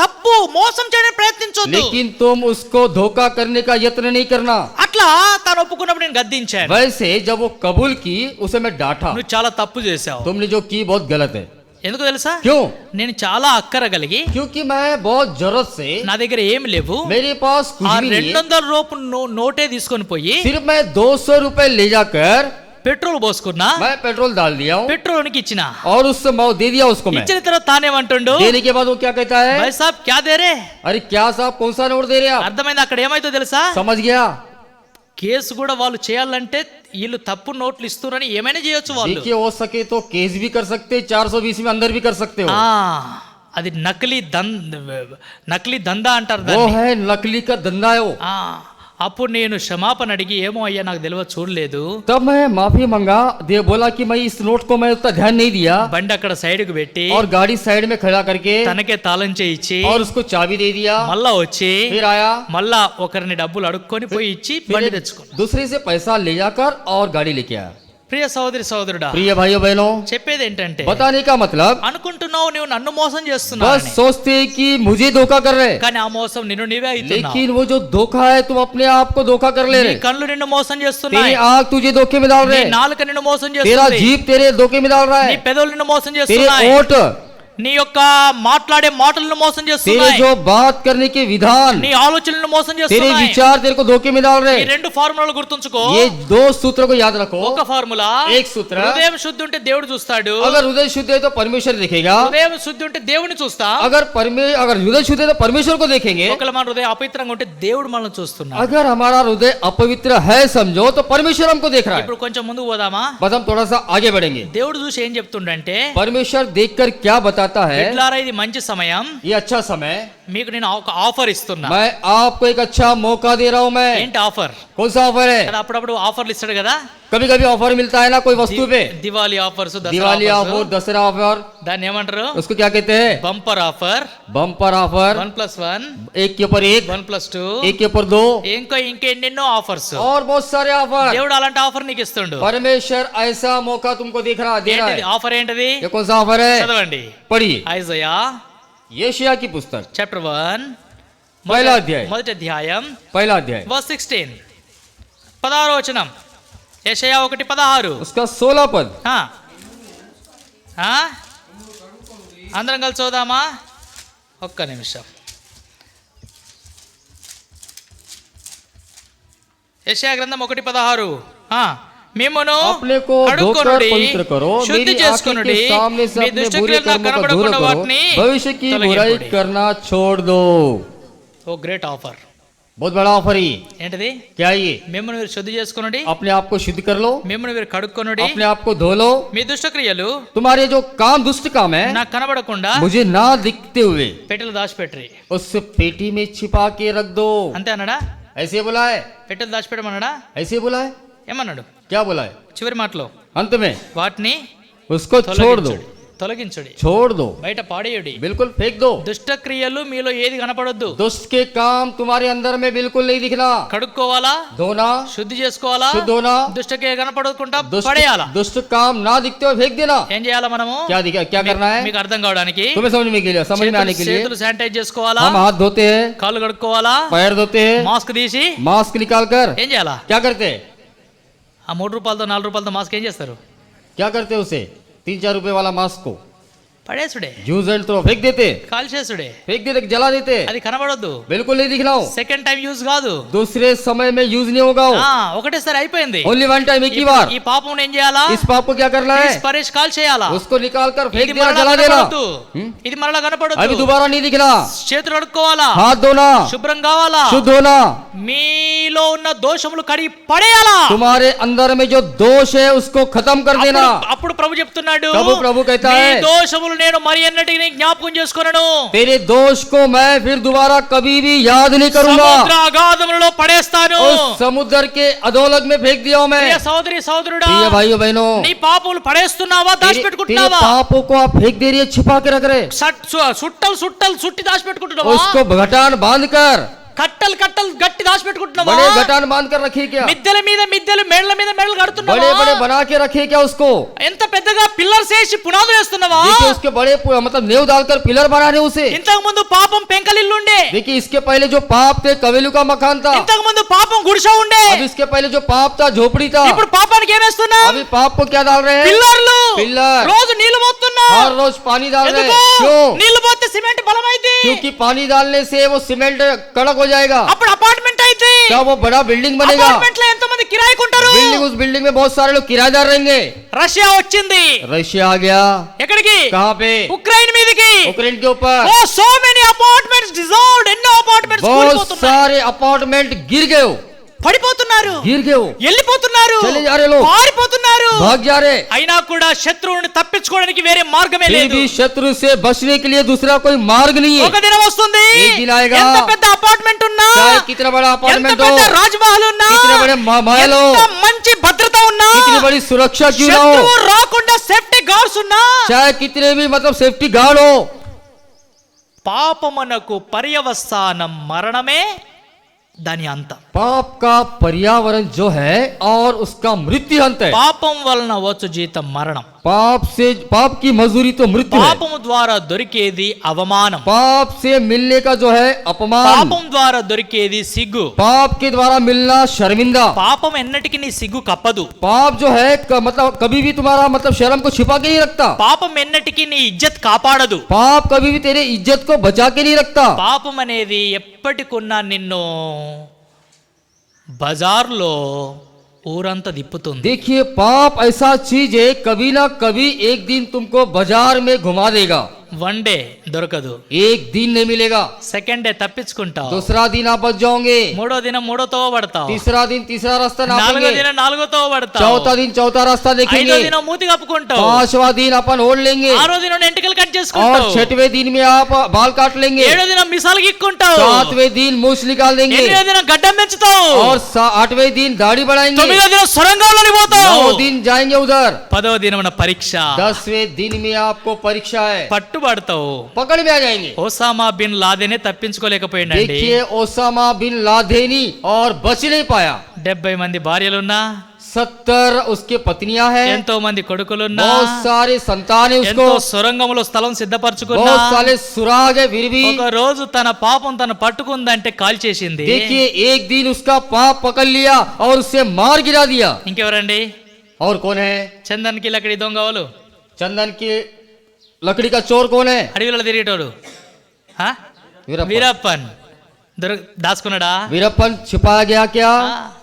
A: తప్పు మోసం చేయడానికి ప్రయత్నించొద్దు.
B: लेकिन तुम उसको धोखा करने का यत्न नहीं करना।
A: అట్లా తాను ఒప్పుకున్నప్పుడు నేను గద్దించాను,
B: वैसे जब वो कबूल की उसे मैं डांटा,
A: నువ్వు చాలా తప్పు చేశావు.
B: तुमने जो की बहुत गलत है।
A: ఎందుకు తెలుసా?
B: क्यों?
A: నేను చాలా అక్కర కలిగి
B: क्योंकि मैं बहुत जरूरत से,
A: నా దగ్గర ఏమి లేవు,
B: मेरे पास कुछ
A: ఆ
B: भी नहीं है,
A: 200 రూపాయలు నోటే తీసుకొని పోయి
B: सिर्फ मैं 200 रुपए ले जाकर
A: పెట్రోల్ పోసుకున్నా,
B: मैं पेट्रोल डाल दिया हूँ
A: పెట్రోల్కి ఇచ్చిన.
B: और उससे मैं दे दिया उसको। मैं
A: ఇచ్చిన తర్వాత తానేమంటుండు,
B: देने के बाद वो क्या कहता है,
A: భాయ్ సాబ్ క్యా దే రే.
B: अरे क्या साहब कौन सा नोट दे रहे आप।
A: అర్థమైంది అక్కడ ఏమైతే తెలుసా?
B: समझ गया।
A: కేసు కూడా వాళ్ళు చేయాలంటే వీళ్ళు తప్పు నోట్లు ఇస్తున్నారని ఏమైనా చేయొచ్చు వాళ్ళు.
B: देखिए हो सके तो केस भी कर सकते, 420 में अंदर भी कर सकते हो।
A: అది నకిలీ దందా అంటారు
B: वो
A: దాన్ని.
B: है नकली का धंधा है वो।
A: అప్పుడు నేను క్షమాపణ అడిగి, ఏమో అయ్యా నాకు తెలియదు చూడలేదు,
B: तब मैं माफी मांगा, दे बोला कि मैं इस नोट को मैं उतना ध्यान नहीं दिया,
A: బండి అక్కడ సైడ్ కు పెట్టి
B: और गाड़ी साइड में खड़ा करके
A: తనకే తాళం చేయించి
B: और उसको चाबी दे दिया।
A: మళ్ళా వచ్చి
B: फिर आया,
A: మళ్ళా ఒకరిని డబ్బులు అడుక్కొని పోయి ఇచ్చి
B: फिर
A: బండి
B: एक
A: తెచ్చుకున్నా.
B: दूसरे से पैसा ले जाकर और गाड़ी लेके आया।
A: ప్రియ సహోదరి సహోదరుడా,
B: प्रिय भाइयों बहनों,
A: చెప్పేది ఏంటంటే,
B: बताने का मतलब
A: అనుకుంటున్నావు నువ్వు నన్ను మోసం
B: बस
A: చేస్తున్నావు,
B: सोचते हैं कि मुझे धोखा कर रहे हैं,
A: కానీ ఆ మోసం నిన్ను నీవే అవుతున్నావు.
B: लेकिन वो जो धोखा है तुम अपने आप को धोखा कर ले
A: నీ
B: रहे।
A: కళ్ళు నిన్ను మోసం
B: तेरी
A: చేస్తున్నాయి,
B: आंख तुझे धोखे में डाल
A: నీ
B: रहे,
A: నాలుక నిన్ను మోసం
B: तेरा
A: చేస్తుంది,
B: जीभ तेरे धोखे में डाल रहा
A: నీ
B: है,
A: పెదవులు నిన్ను మోసం
B: तेरे
A: చేస్తున్నాయి,
B: ओठ,
A: నీ యొక్క మాట్లాడే మాటలను మోసం
B: तेरे
A: చేస్తున్నాయి,
B: जो बात करने के विधान,
A: నీ ఆలోచనలను మోసం
B: तेरे
A: చేస్తున్నాయి.
B: विचार तेरे को धोखे में डाल
A: ఈ
B: रहे।
A: రెండు ఫార్ములాలు గుర్తుంచుకో.
B: ये दो सूत्रों को याद रखो।
A: ఒక ఫార్ములా,
B: एक सूत्र,
A: హృదయం శుద్ధి ఉంటే దేవుడు చూస్తాడు,
B: अगर हृदय शुद्ध है तो परमेश्वर देखेगा,
A: హృదయం శుద్ధి ఉంటే దేవుని చూస్తాం.
B: अगर हृदय शुद्ध है तो परमेश्वर को देखेंगे।
A: ఒకవేళ మన హృదయం అపవిత్రంగా ఉంటే దేవుడు మనల్ని చూస్తున్నాడు.
B: अगर हमारा हृदय अपवित्र है समझो तो परमेश्वर हमको देख रहा है।
A: ఇప్పుడు కొంచెం ముందుకు పోదామా?
B: बस हम थोड़ा सा आगे बढ़ेंगे।
A: దేవుడు చూసి ఏం చెప్తుండంటే,
B: परमेश्वर देखकर क्या बताता है,
A: బిడ్డలారా ఇది మంచి సమయం,
B: ये अच्छा समय,
A: మీకు నేను ఒక ఆఫర్ ఇస్తున్నా.
B: मैं आपको एक अच्छा मौका दे रहा हूं मैं।
A: ఏంటి ఆఫర్?
B: कौन सा ऑफर है?
A: కదా అప్పుడప్పుడు ఆఫర్లు ఇస్తాడు కదా,
B: कभी कभी ऑफर मिलता है ना कोई वस्तु पे,
A: దివాళీ ఆఫర్స్,
B: दिवाली ऑफर, दसरा ऑफर,
A: దాన్ని ఏమంటారు?
B: उसको क्या कहते हैं?
A: బంపర్ ఆఫర్,
B: बम्पर ऑफर,
A: 1+1,
B: एक के ऊपर एक,
A: 1+2,
B: एक के ऊपर दो,
A: ఇంకెన్నెన్నో ఆఫర్స్.
B: और बहुत सारे ऑफर।
A: దేవుడు అలాంటి ఆఫర్ నీకు ఇస్తుండు.
B: परमेश्वर ऐसा मौका तुमको दे रहा
A: ఏంటిది
B: है।
A: ఆఫర్? ఏంటిది?
B: ये कौन सा ऑफर है?
A: చదవండి.
B: पढ़िए
A: ఐజయా
B: यशायाह की पुस्तक
A: చాప్టర్ 1
B: पहला अध्याय,
A: మొదటి అధ్యాయం
B: पहला अध्याय,
A: వర్స్ 16, 16వ వచనం. యెషయా 1:16.
B: उसका 16 पद।
A: ఆ. ఆ? అందరం కలిసి చూద్దామా? ఒక్క నిమిషం. యెషయా గ్రంథం 1:16. మిమ్మును
B: अपने को
A: కడుక్కొనుడి,
B: धोकर पवित्र करो,
A: శుద్ధి
B: मेरी आंखें
A: చేసుకొనుడి,
B: के सामने से
A: మీ
B: अपने
A: దుష్ట
B: बुरे
A: క్రియలు నాకు
B: कर्मों को दूर
A: కనబడకుండా
B: करो,
A: వాటిని
B: भविष्य की बुराई
A: తొలగింపుడి.
B: करना छोड़ दो।
A: ఓ గ్రేట్ ఆఫర్.
B: बहुत बड़ा ऑफर ही।
A: ఏంటిది?
B: क्या ये?
A: మిమ్మల్ని మీరు శుద్ధి చేసుకొనుడి,
B: अपने आप को शुद्ध कर लो,
A: మిమ్మల్ని మీరు కడుక్కొనుడి,
B: अपने आप को धो लो,
A: మీ దుష్ట క్రియలు
B: तुम्हारे जो काम दुष्ट काम है
A: నాకు కనబడకుండా
B: मुझे ना दिखते हुए
A: పెట్టెలు దాచిపెట్టరి.
B: उस पेटी में छिपा के रख दो।
A: అంతే అన్నాడా?
B: ऐसे बोला है,
A: పెట్టెలు దాచిపెట్టమన్నాడా?
B: ऐसे बोला है,
A: ఏమన్నాడు
B: क्या बोला है?
A: చివరి మాటలో?
B: अंत में
A: వాటిని
B: उसको छोड़ दो,
A: తొలగించుడి,
B: छोड़ दो,
A: బయట పాడేయుడి.
B: बिल्कुल फेंक दो।
A: దుష్ట క్రియలు మీలో ఏది కనపడొద్దు.
B: दुष्ट के काम तुम्हारे अंदर में बिल्कुल नहीं दिखना।
A: కడుక్కోవాలా,
B: धोना,
A: శుద్ధి చేసుకోవాలా,
B: शुद्ध होना,
A: దుష్ట క్రియ కనపడకుండా
B: दुष्ट
A: పడేయాలా.
B: दुष्ट काम ना दिखते हुए फेंक देना।
A: ఏం చేయాలా మనము?
B: क्या करना है?
A: మీకు అర్థం కావడానికి
B: तुम्हें समझ में के लिए, समझ में आने के लिए
A: చేతులు శానిటైజ్ చేసుకోవాలా,
B: हम हाथ धोते हैं,
A: కాళ్ళు కడుక్కోవాలా,
B: पैर धोते हैं,
A: మాస్క్ తీసి
B: मास्क निकाल कर
A: ఏం చేయాలా?
B: क्या करते हैं?
A: ఆ 3 రూపాయలతో 4 రూపాయలతో మాస్క్ ఏం చేస్తారు?
B: क्या करते हैं? उसे 3-4 रुपए वाला मास्क को
A: పడేసుడే,
B: यूज एंड थ्रो फेंक देते,
A: కాల్ చేసుడే,
B: फेंक देते, जला देते,
A: అది కనబడొద్దు.
B: बिल्कुल नहीं दिखना हो।
A: సెకండ్ టైం యూజ్ కాదు.
B: दूसरे समय में यूज नहीं होगा वो,
A: ఒకటేసారి అయిపోయింది.
B: ओनली वन टाइम, एक ही
A: ఇప్పుడు
B: बार।
A: ఈ పాపం ఏం చేయాలా?
B: इस पाप को क्या करना है?
A: పరేష్ కాల్ చేయాలా?
B: उसको निकाल कर फेंक
A: ఇది
B: देना,
A: మరలా
B: जला देना।
A: కనపడొద్దు. ఇది మరలా
B: अभी
A: కనపడొద్దు.
B: दोबारा नहीं दिखना।
A: చేతులు కడుక్కోవాలా,
B: हाथ धोना,
A: శుభ్రం కావాలా,
B: शुद्ध होना,
A: మీలో ఉన్న దోషములు కడిగి పడేయాలా.
B: तुम्हारे अंदर में जो दोष है उसको खत्म कर देना।
A: అప్పుడు ప్రభు చెప్తున్నాడు,
B: प्रभु कहता
A: మీ
B: है,
A: దోషములు నేను మరి ఎన్నటికి జ్ఞాపకం చేసుకోనను.
B: तेरे दोष को मैं फिर दोबारा कभी भी याद नहीं करूंगा।
A: సముద్ర అగాధములలో పడేస్తాను.
B: उस समुद्र के अधोलग में फेंक दिया हूं मैं।
A: ప్రియ సోదరి సోదరుడా,
B: प्रिय भाइयों बहनों,
A: నీ పాపములు పడేస్తున్నావా,
B: तेरे
A: దాచిపెట్టుకుంటున్నావా?
B: पापों को आप फेंक दे रही है, छिपा के रख रहे,
A: సుట్టలు సుట్టలు సుట్టి దాచిపెట్టుకుంటున్నావా?
B: उसको घटान बांध कर,
A: కట్టలు కట్టలు గట్టి దాచిపెట్టుకుంటున్నావా?
B: बड़े घटान बांध कर रखी क्या?
A: మిద్దెల మీద మిద్దెలు, మేళ్ళ మీద మేళ్ళు
B: बड़े बड़े
A: కడుతున్నావా?
B: बना के रखे क्या उसको?
A: ఎంత పెద్దగా పిల్లర్స్ వేసి పునాదులు వేస్తున్నావా?
B: देखिए उसके बड़े मतलब नेव डालकर पिलर बना रहे उसे।
A: ఇంతకు ముందు పాపం పెంకలిల్లు ఉండే,
B: देखिए इसके पहले जो पाप थे कवेलू का मकान था,
A: ఇంతకు ముందు పాపం గుడిస ఉండే,
B: अब इसके पहले जो पाप था झोपड़ी था,
A: ఇప్పుడు పాపానికి ఏమేస్తున్నాం?
B: अभी पाप को क्या डाल रहे हैं?
A: పిల్లర్లు.
B: पिल्लर।
A: రోజు నీళ్లు పోతున్నాం.
B: हर रोज पानी डाल रहे
A: ఎందుకు?
B: हैं। क्यों?
A: నీళ్లు పోతే సిమెంట్ బలమైంది,
B: क्योंकि पानी डालने से वो सीमेंट कड़क हो जाएगा,
A: అప్పుడు అపార్ట్మెంట్ అయితే
B: क्या वो बड़ा बिल्डिंग बनेगा।
A: అపార్ట్మెంట్ లో ఎంతో మంది కిరాయికుంటారు.
B: बिल्डिंग, उस बिल्डिंग में बहुत सारे लोग किराएदार रहेंगे।
A: రష్యా వచ్చింది.
B: रशिया आ गया,
A: ఎక్కడికి?
B: कहाँ पे?
A: ఉక్రెయిన్ మీదకి.
B: यूक्रेन के ऊपर
A: ఓ సో మెనీ అపార్ట్మెంట్స్ డిజాల్వ్డ్, ఎన్నో అపార్ట్మెంట్స్
B: बहुत
A: కూలిపోతున్నాయి,
B: सारे अपार्टमेंट गिर गए हो,
A: పడిపోతున్నారు,
B: गिर गए हो,
A: వెళ్ళిపోతున్నారు,
B: चले जा रहे लोग,
A: పారిపోతున్నారు.
B: भाग जा रहे।
A: అయినా కూడా శత్రువుని తప్పించుకోవడానికి వేరే మార్గమే
B: फिर
A: లేదు.
B: भी शत्रु से बचने के लिए दूसरा कोई मार्ग नहीं है।
A: ఒక దినం వస్తుంది,
B: एक दिन आएगा,
A: ఎంత పెద్ద అపార్ట్మెంట్ ఉన్నా,
B: चाहे कितना बड़ा
A: ఎంత
B: अपार्टमेंट
A: పెద్ద
B: हो,
A: రాజ్మహల్ ఉన్నా,
B: कितने बड़े महल हो,
A: ఎంత మంచి భద్రత ఉన్నా,
B: कितनी बड़ी सुरक्षा क्यों ना हो,
A: శత్రువు రాకుండా సేఫ్టీ గార్డ్స్ ఉన్నా,
B: चाहे कितने भी मतलब सेफ्टी गार्ड हो,
A: పాపమునకు పర్యవసానం మరణమే దాని అంతం.
B: पाप का पर्यावरण जो है और उसका मृत्यु अंत है।
A: పాపం వలన వచ్చు జీతం మరణం.
B: पाप की मजदूरी तो मृत्यु है।
A: పాపము ద్వారా దొరికేది అవమానం.
B: पाप से मिलने का जो है अपमान,
A: పాపం ద్వారా దొరికేది సిగ్గు.
B: पाप के द्वारा मिलना शर्मिंदा।
A: పాపం ఎన్నటికి నీ సిగ్గు కప్పదు.
B: पाप जो है मतलब कभी भी तुम्हारा मतलब शर्म को छिपा के नहीं रखता।
A: పాపం ఎన్నటికి నీ ఇజ్జత్ కాపాడదు.
B: पाप कभी भी तेरे इज्जत को बचा के नहीं रखता।
A: పాపం అనేది ఎప్పటికున్నా నిన్ను బజార్లో ఊరంతా తిప్పుతుంది.
B: देखिए पाप ऐसा चीज है, कभी ना कभी एक दिन तुमको बाजार में घुमा देगा.
A: వన్ డే దొరకదు,
B: एक दिन नहीं मिलेगा,
A: సెకండ్ డే తప్పించుకుంటావు,
B: दूसरा दिन आप बच जाओगे,
A: మూడో దినం మూడో తోవ పడతావు,
B: तीसरा दिन तीसरा रास्ता
A: నాలుగో
B: नापेंगे,
A: దినం నాలుగో తోవ పడతావు,
B: चौथा दिन चौथा रास्ता
A: ఐదో
B: देखेंगे,
A: దినం మూతి కప్పుకుంటావు,
B: पांचवा दिन अपन ओढ़ लेंगे,
A: ఆరో దినం ఎంటికలు కట్
B: और
A: చేసుకుంటావు,
B: छठवें दिन में आप बाल काट लेंगे,
A: ఏడో దినం మిసాలు గిక్కుంటావు,
B: सातवें दिन मूछ निकाल देंगे,
A: ఎనిమిదో దినం గడ్డం పెంచుతావు,
B: और आठवें दिन दाढ़ी बढ़ाएंगे,
A: తొమ్మిదో దినం సొరంగంలోకి పోతావు,
B: 9 दिन जाएंगे उधर,
A: పదవ దినమున పరీక్ష,
B: 10वें दिन में आपको परीक्षा है,
A: పట్టుబడతావు.
B: पकड़ में आ जाएंगे.
A: ఓసామా బిన్ లాదెనే తప్పించుకోలేకపోయిండండి.
B: देखिए ओसामा बिन लादेनी और बच नहीं पाया.
A: 70 మంది భార్యలున్నా,
B: 70 उसके पत्नियां हैं,
A: ఎంతో మంది కొడుకులున్నా,
B: बहुत सारे संतान है
A: ఎంతో
B: उसको,
A: సొరంగంలో స్థలం సిద్ధపరచుకున్నా,
B: बहुत सारे सुराग है फिर भी.
A: ఒక రోజు తన పాపం తను పట్టుకుందంటే కాల్చేసింది.
B: देखिए एक दिन उसका पाप पकड़ लिया और उसे मार गिरा दिया.
A: ఇంకెవరండి?
B: और कौन है?
A: చందన్ కి లకడి దొంగవాళ్ళు,
B: चंदन की लकड़ी का चोर कौन है?
A: అడవిలో తిరిగేటోడు
B: वीरप्पन.
A: వీరప్పన్. దాచుకున్నాడా?
B: वीरप्पन छिपाया गया क्या?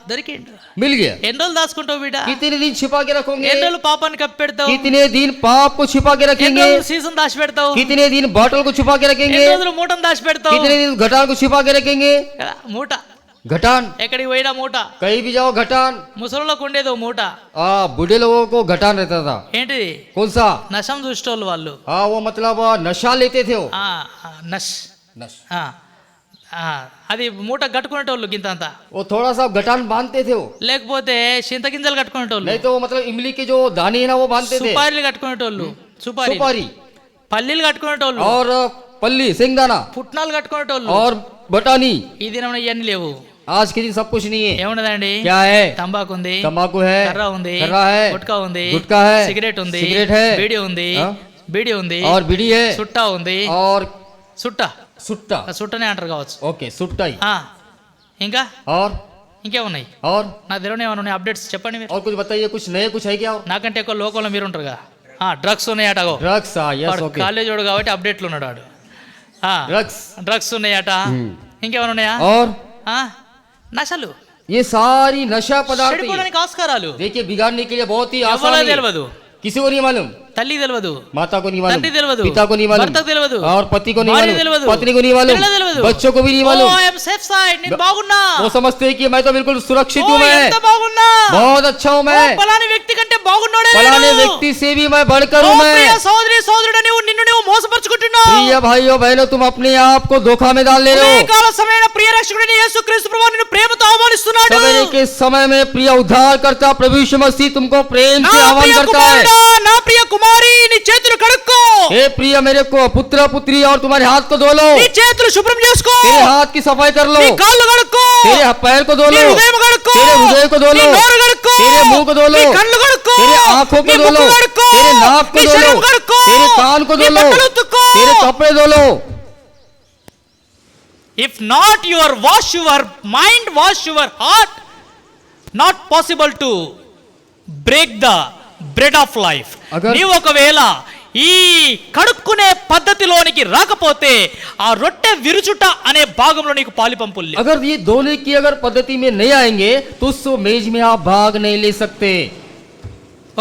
A: దొరికిండు.
B: मिल गया.
A: ఎన్ని రోజులు దాచుకుంటావు బిడ్డ?
B: कितने दिन छिपा के रखोगे?
A: ఎన్ని రోజులు పాపాన్ని కప్పి పెడతావు?
B: कितने दिन पाप को छिपा के
A: ఎన్ని
B: रखेंगे?
A: రోజులు సీసం దాచి పెడతావు?
B: कितने दिन बॉटल को छिपा के
A: ఎన్ని
B: रखेंगे?
A: రోజులు మూటను దాచి పెడతావు?
B: कितने दिन घटान को छिपा के रखेंगे?
A: కదా, మూట
B: घटान,
A: ఎక్కడికి పోయినా మూట.
B: कहीं भी जाओ घटान.
A: ముసలిలోకి ఉండేది ఓ మూట.
B: बूढ़े लोगों को घटान रहता था.
A: ఏంటిది?
B: कौन सा?
A: నశం చూసేటోళ్ళు వాళ్ళు.
B: हाँ वो मतलब नशा लेते थे वो.
A: నష్
B: नश.
A: అది మూట కట్టుకునేటోళ్ళు గింతంత,
B: वो थोड़ा सा घटान बांधते थे वो.
A: లేకపోతే చింత గింజలు కట్టుకునేటోళ్ళు,
B: नहीं तो वो मतलब इमली के जो दाने है ना वो बांधते थे.
A: సుపారీలు కట్టుకునేటోళ్ళు, సుపారీ,
B: सुपारी
A: పల్లీలు కట్టుకునేటోళ్ళు,
B: और पल्ली सिंगदाना
A: పుట్నాలు కట్టుకునేటోళ్ళు.
B: और बटानी.
A: ఈ దినం ఇవన్నీ లేవు.
B: आज के दिन सब कुछ नहीं है.
A: ఏమున్నదండి?
B: क्या है?
A: తంబాకు ఉంది,
B: तंबाकू है,
A: కర్ర ఉంది,
B: कर्रा है,
A: గుట్కా ఉంది,
B: गुटखा है,
A: సిగరెట్ ఉంది,
B: सिगरेट है,
A: బీడి ఉంది,
B: हाँ?
A: బీడి ఉంది,
B: और बीड़ी है,
A: సుట్టా ఉంది,
B: और
A: సుట్ట
B: सुट्टा.
A: సుట్టనే అంటారు కావచ్చు.
B: ओके सुट्टा ही.
A: ఇంకా
B: और
A: ఇంకేమున్నాయి?
B: और
A: నా దగ్గర ఏమైనా ఉన్నాయి అప్డేట్స్ చెప్పండి మీరు.
B: और कुछ बताइए, कुछ नए कुछ है क्या?
A: నాకంటే ఎక్కువ లోకంలో మీరు ఉంటారుగా. డ్రగ్స్ ఉన్నాయట.
B: ड्रग्स. Yes okay.
A: కాలేజ్ వాడు కాబట్టి అప్డేట్లు ఉన్నాడు వాడు.
B: ड्रग्स.
A: డ్రగ్స్ ఉన్నాయట. ఇంకేమైనా ఉన్నాయా?
B: और
A: నశలు,
B: ये सारी नशा पदार्थ ही है.
A: చెడిపోవడానికి ఆస్కారాలు.
B: देखिए बिगाड़ने के लिए बहुत ही
A: ఎవరో
B: आसान है.
A: తెలియదు,
B: किसी को नहीं मालूम,
A: తల్లికి తెలియదు,
B: माता को नहीं मालूम,
A: తండ్రి తెలియదు,
B: पिता को नहीं मालूम,
A: భర్తకు తెలియదు,
B: और पति को नहीं
A: భార్య
B: मालूम,
A: తెలియదు,
B: पत्नी को नहीं मालूम,
A: పిల్లలకు తెలియదు,
B: बच्चों को भी नहीं
A: ఓ
B: मालूम.
A: ఐ యామ్ సేఫ్ సైడ్, నేను బాగున్నా,
B: वो समझते हैं कि मैं तो बिल्कुल सुरक्षित
A: ఓ
B: हूँ, मैं
A: ఎంత బాగున్నా,
B: बहुत अच्छा हूँ,
A: ఓ
B: मैं
A: పలాని వ్యక్తి కంటే బాగున్నాడే
B: फलाने
A: నేను.
B: व्यक्ति से भी मैं बढ़कर
A: ఓ
B: हूँ,
A: ప్రియ
B: मैं.
A: సోదరి సోదరుడా, నిన్ను మోసపరుచుకుంటున్నావు.
B: प्रिय भाइयों बहनों, तुम अपने आप को धोखा में डाल ले रहे हो.
A: ఉదయకాల సమయన ప్రియ రక్షకుడైన యేసుక్రీస్తు ప్రభువు నిన్ను ప్రేమతో ఆహ్వానిస్తున్నాడు.
B: सवेरे के समय में प्रिय उद्धार करता प्रभु यीशु मसीह तुमको प्रेम
A: నా
B: से आह्वान
A: ప్రియ
B: करता है.
A: కుమారుడా, నా ప్రియ కుమారి, నీ చేతులు కడుక్కో,
B: हे प्रिय मेरे को पुत्र पुत्री, और तुम्हारे हाथ को धो लो,
A: నీ చేతులు శుభ్రం చేసుకో,
B: तेरे हाथ की सफाई कर लो,
A: నీ కాళ్ళు కడుక్కో,
B: तेरे पैर को धो
A: నీ
B: लो,
A: హృదయం కడుక్కో,
B: तेरे हृदय को धो
A: నీ
B: लो,
A: నోరు కడుక్కో,
B: तेरे मुंह को धो
A: నీ
B: लो,
A: కళ్ళు కడుక్కో,
B: तेरे आंखों को
A: నీ
B: धो लो,
A: ముక్కు కడుక్కో,
B: तेरे नाक को
A: నీ
B: धो लो,
A: శరీరం కడుక్కో,
B: तेरे कान को
A: నీ
B: धो लो,
A: బట్టలు ఉతుక్కో.
B: तेरे कपड़े धो लो.
A: If not your wash your mind, wash your heart, not possible to break the bread of life.
B: Agar-
A: నీవు ఒకవేళ ఈ కడుక్కునే పద్ధతిలోనికి రాకపోతే ఆ రొట్టె విరుచుట అనే భాగంలో నీకు పాలిపంపులు లేవు.
B: अगर ये धोने की अगर पद्धति में नहीं आएंगे तो उस मेज में आप भाग नहीं ले सकते.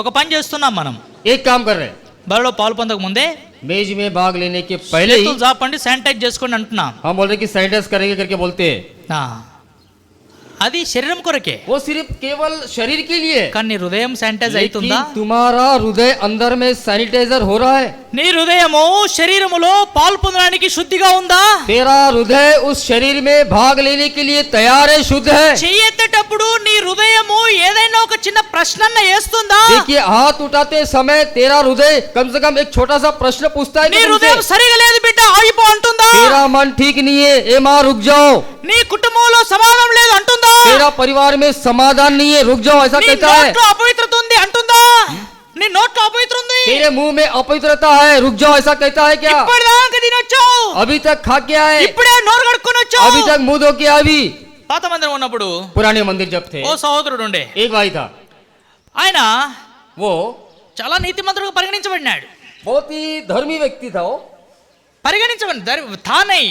A: ఒక పని చేస్తున్నాం మనం.
B: एक काम कर रहे हैं,
A: బలలో పాలు పొందక ముందే
B: मेज में भाग लेने के पहले ही
A: చేతులు జాపండి, శానిటైజ్ చేసుకోండి అంటున్నాం.
B: हम बोल रहे हैं कि सैनिटाइज करेंगे करके बोलते हैं.
A: అది శరీరం కొరకే,
B: वो सिर्फ केवल शरीर के लिए है.
A: కానీ నీ హృదయం శానిటైజ్
B: लेकिन
A: అవుతుందా?
B: तुम्हारा हृदय अंदर में सैनिटाइजर हो रहा है.
A: నీ హృదయము శరీరములో పాలు పొందడానికి శుద్ధిగా ఉందా?
B: तेरा हृदय उस शरीर में भाग लेने के लिए तैयार है, शुद्ध है.
A: చెయ్యెత్తేటప్పుడు నీ హృదయము ఏదైనా ఒక చిన్న ప్రశ్నన్న వేస్తుందా?
B: देखिए हाथ उठाते समय तेरा हृदय कम से कम एक छोटा सा प्रश्न पूछता है
A: నీ
B: कि
A: హృదయం
B: तुमसे,
A: సరిగా లేదు బిడ్డ, ఆగిపో అంటుందా?
B: तेरा मन ठीक नहीं है, ए माँ रुक जाओ.
A: నీ కుటుంబంలో సమాధానం లేదు అంటుందా?
B: तेरा परिवार में समाधान नहीं है, रुक जाओ, ऐसा
A: నీ
B: कहता है.
A: నోట్లో అపవిత్రత ఉంది అంటుందా? నీ నోట్లో అపవిత్ర ఉంది,
B: तेरे मुंह में अपवित्रता है, रुक जाओ, ऐसा कहता है क्या?
A: ఇప్పటిదాకా తినొచ్చావు,
B: अभी तक खा के आए,
A: ఇప్పుడే నోరు కడుక్కొని వచ్చావు.
B: अभी तक मुंह धो के अभी.
A: పాత మందిరం ఉన్నప్పుడు
B: पुराने मंदिर जब थे,
A: ఓ సహోదరుడు ఉండే.
B: एक भाई था,
A: ఆయన
B: वो
A: చాలా నీతిమంతుడుగా పరిగణించబడినాడు.
B: बहुत ही धर्मी व्यक्ति था वो.
A: పరిగణించబడి తానై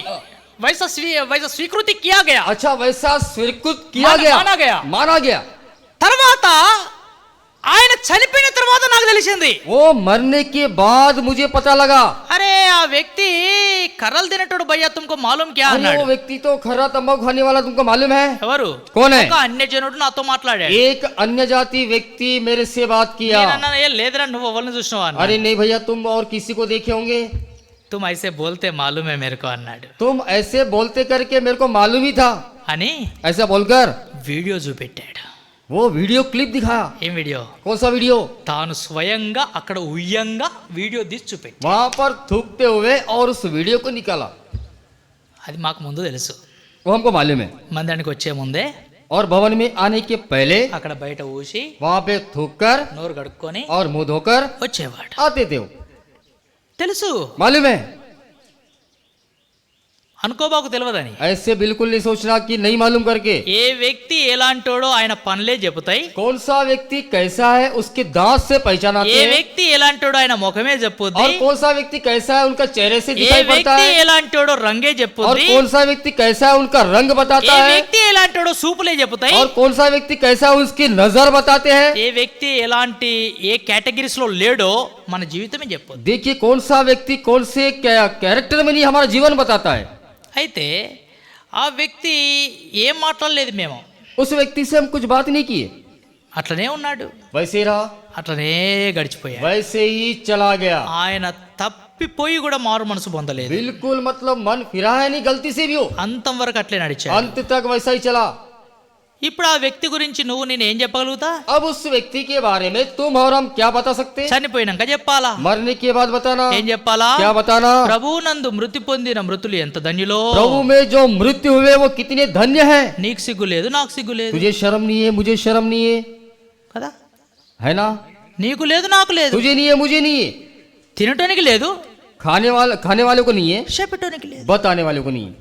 A: वैसा स्वीकृति किया गया.
B: अच्छा वैसा स्वीकृत किया गया,
A: माना गया.
B: माना गया.
A: తర్వాత ఆయన చనిపోయిన తర్వాత నాకు తెలిసింది.
B: वो मरने के बाद मुझे पता लगा,
A: అరే ఆ వ్యక్తి కర్రలు తినేటోడు భయ్యా తుమ్కో మాలూమ్ క్యా
B: अरे
A: అన్నాడు.
B: वो व्यक्ति तो खरा तंबाकू खाने वाला तुमको मालूम है
A: ఎవరు?
B: कौन है?
A: ఒక అన్యజనుడు నాతో మాట్లాడాడు.
B: एक अन्य जाति व्यक्ति मेरे से बात किया।
A: నేను అన్నాను, ఏ లేదురా నువ్వు ఎవరిని చూసినావా అన్నాడు.
B: अरे नहीं भैया, तुम और किसी को देखे होंगे,
A: तुम ऐसे बोलते मालूम है मेरे को అన్నాడు.
B: तुम ऐसे बोलते करके मेरे को मालूम ही था।
A: అని
B: ऐसा बोलकर
A: వీడియో చూపెట్టాడు.
B: वो वीडियो क्लिप दिखाया।
A: ఏం వీడియో?
B: कौन सा वीडियो?
A: తాను స్వయంగా అక్కడ ఉయ్యంగా వీడియో తీసి చూపెట్టి,
B: वहां पर थूकते हुए और उस वीडियो को निकाला।
A: అది మాకు ముందు తెలుసు.
B: वो हमको मालूम है।
A: మందిరానికి వచ్చే ముందే
B: और भवन में आने के पहले
A: అక్కడ బయట ఊసి
B: वहां पे थूक कर
A: నోరు కడుక్కొని
B: और मुंह धोकर
A: వచ్చేవాడు.
B: आते थे। वो
A: తెలుసు,
B: मालूम है।
A: అనుకోబాకు తెలియదని.
B: ऐसे बिल्कुल नहीं सोचना कि नहीं मालूम करके।
A: ఏ వ్యక్తి ఎలాంటోడో ఆయన పనులే చెబుతాయి.
B: कौन सा व्यक्ति कैसा है उसके दांत से पहचानाते
A: ఏ
B: हैं।
A: వ్యక్తి ఎలాంటోడో ఆయన ముఖమే చెప్పుద్ది.
B: और कौन सा व्यक्ति कैसा है उनका चेहरे से
A: ఏ
B: दिखाई पड़ता
A: వ్యక్తి
B: है।
A: ఎలాంటోడో రంగే
B: और
A: చెప్పుద్ది.
B: कौन सा व्यक्ति कैसा है उनका रंग
A: ఏ
B: बताता है।
A: వ్యక్తి ఎలాంటోడో సూపులే చెబుతాయి.
B: और कौन सा व्यक्ति कैसा है उसकी नजर बताते हैं।
A: ఏ వ్యక్తి ఎలాంటి ఏ కేటగిరీస్ లో లేడో మన జీవితమే చెప్పుద్ది.
B: देखिए कौन सा व्यक्ति कौन से कैरेक्टर में नहीं हमारा जीवन बताता है।
A: అయితే ఆ వ్యక్తి ఏం మాట్లాడలేదు. మేము
B: उस व्यक्ति से हम कुछ बात नहीं किए,
A: అట్లనే ఉన్నాడు,
B: वैसे ही रहा,
A: అట్లనే గడిచిపోయాడు.
B: वैसे ही चला गया।
A: ఆయన తప్పిపోయి కూడా మారు మనసు పొందలేదు.
B: बिल्कुल मतलब मन फिरा है नहीं, गलती से भी हो,
A: అంతం వరకు అట్లే నడిచాడు.
B: अंत तक वैसा ही चला।
A: ఇప్పుడు ఆ వ్యక్తి గురించి నువ్వు నేను ఏం చెప్పగలుగుతా?
B: अब उस व्यक्ति के बारे में तुम और हम क्या बता सकते हैं।
A: చనిపోయినాక చెప్పాలా?
B: मरने के बाद बताना,
A: ఏం చెప్పాలా?
B: क्या बताना।
A: ప్రభువు నందు మృతి పొందిన మృతులు ఎంత ధన్యులో.
B: प्रभु में जो मृत्यु हुए वो कितने धन्य हैं।
A: నీకు సిగ్గు లేదు, నాకు సిగ్గు లేదు
B: तुझे शर्म नहीं है, मुझे शर्म नहीं है,
A: కదా.
B: है ना।
A: నీకు లేదు, నాకు లేదు.
B: तुझे नहीं है, मुझे नहीं है,
A: తినటానికి లేదు,
B: खाने वाले को नहीं है,
A: చెప్పటానికి లేదు.
B: बताने वाले को नहीं है।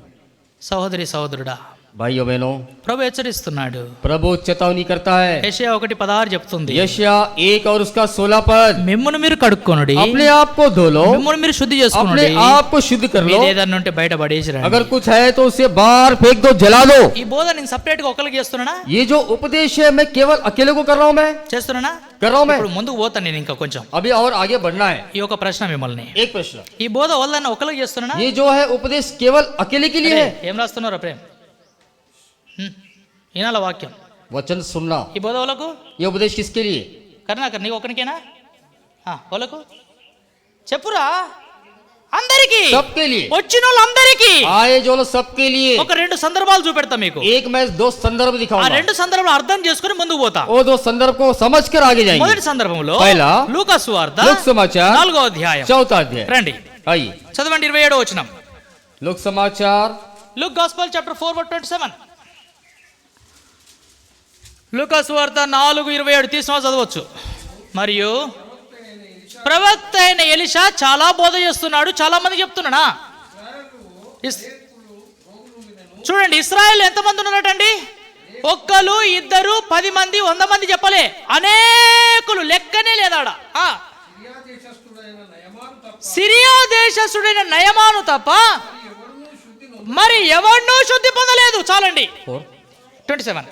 A: సహోదరి సహోదరుడా,
B: भाइयों बहनों,
A: ప్రభు హెచ్చరిస్తున్నాడు.
B: प्रभु चेतावनी करता है।
A: యెషయా 1:16 చెప్తుంది,
B: यशायाह 1 और उसका 16 पद,
A: మిమ్మును మీరు కడుక్కొనుడి,
B: अपने आप को धो लो,
A: మిమ్మును మీరు శుద్ధి
B: अपने
A: చేసుకొనుడి,
B: आप को शुद्ध कर लो,
A: మీరు ఏదన్నా ఉంటే బయట పడేసిరండి.
B: अगर कुछ है तो उसे बाहर फेंक दो, जला दो।
A: ఈ బోధ నేను సపరేట్ గా ఒకరికి చేస్తున్నానా?
B: ये जो उपदेश है मैं केवल अकेले को कर रहा हूं, मैं
A: చేస్తున్నానా?
B: कर रहा हूं मैं।
A: ఇప్పుడు ముందుకు పోతాను నేను ఇంకా కొంచెం.
B: अभी और आगे बढ़ना है।
A: ఈ ఒక ప్రశ్న మిమ్మల్ని,
B: एक प्रश्न,
A: ఈ బోధ వల్లన్నా ఒకరికి చేస్తున్నానా?
B: ये जो है उपदेश केवल अकेले के लिए है।
A: ఏం రాస్తున్నారా ప్రేమ్? ఈనాల వాక్యం,
B: वचन सुनना।
A: ఈ బోధ వాళ్ళకు
B: ये उपदेश किसके लिए?
A: కరుణాకర్ నీకు ఒకరికేనా? వాళ్ళకు చెప్పురా. అందరికి,
B: सबके लिए,
A: వచ్చిన వాళ్ళందరికీ.
B: आए जो लोग सबके लिए।
A: ఒక రెండు సందర్భాలు చూపెడతా మీకు.
B: एक मैं 2 संदर्भ
A: ఆ
B: दिखाऊंगा,
A: రెండు సందర్భాలు అర్థం చేసుకుని ముందుకు పోతా.
B: वो 2 संदर्भ को समझ कर आगे जाएंगे।
A: మొదటి సందర్భంలో
B: పైలా
A: లూకా సువార్త
B: लोक समाचार
A: 4వ అధ్యాయం
B: 4 अध्याय,
A: రండి
B: आइए।
A: చదవండి 27వ వచనం.
B: लोक समाचार
A: లూక్ గాస్పెల్ చాప్టర్ 4:27. లూకా సువార్త 4:27 తీసుకుని చదవచ్చు. మరియు ప్రవక్త అయిన ఎలీషా చాలా బోధ చేస్తున్నాడు, చాలా మంది చెప్తున్నాడా. చూడండి, ఇశ్రాయేల్ ఎంతమంది ఉన్నారటండి? ఒక్కరు, ఇద్దరు, 10 మంది, 100 మంది చెప్పలే, అనేకులు, లెక్కనే లేదాడ. సిరియా దేశస్థుడైన నయమాను తప్ప మరి ఎవరినూ శుద్ధి పొందలేదు. చాలండి 27.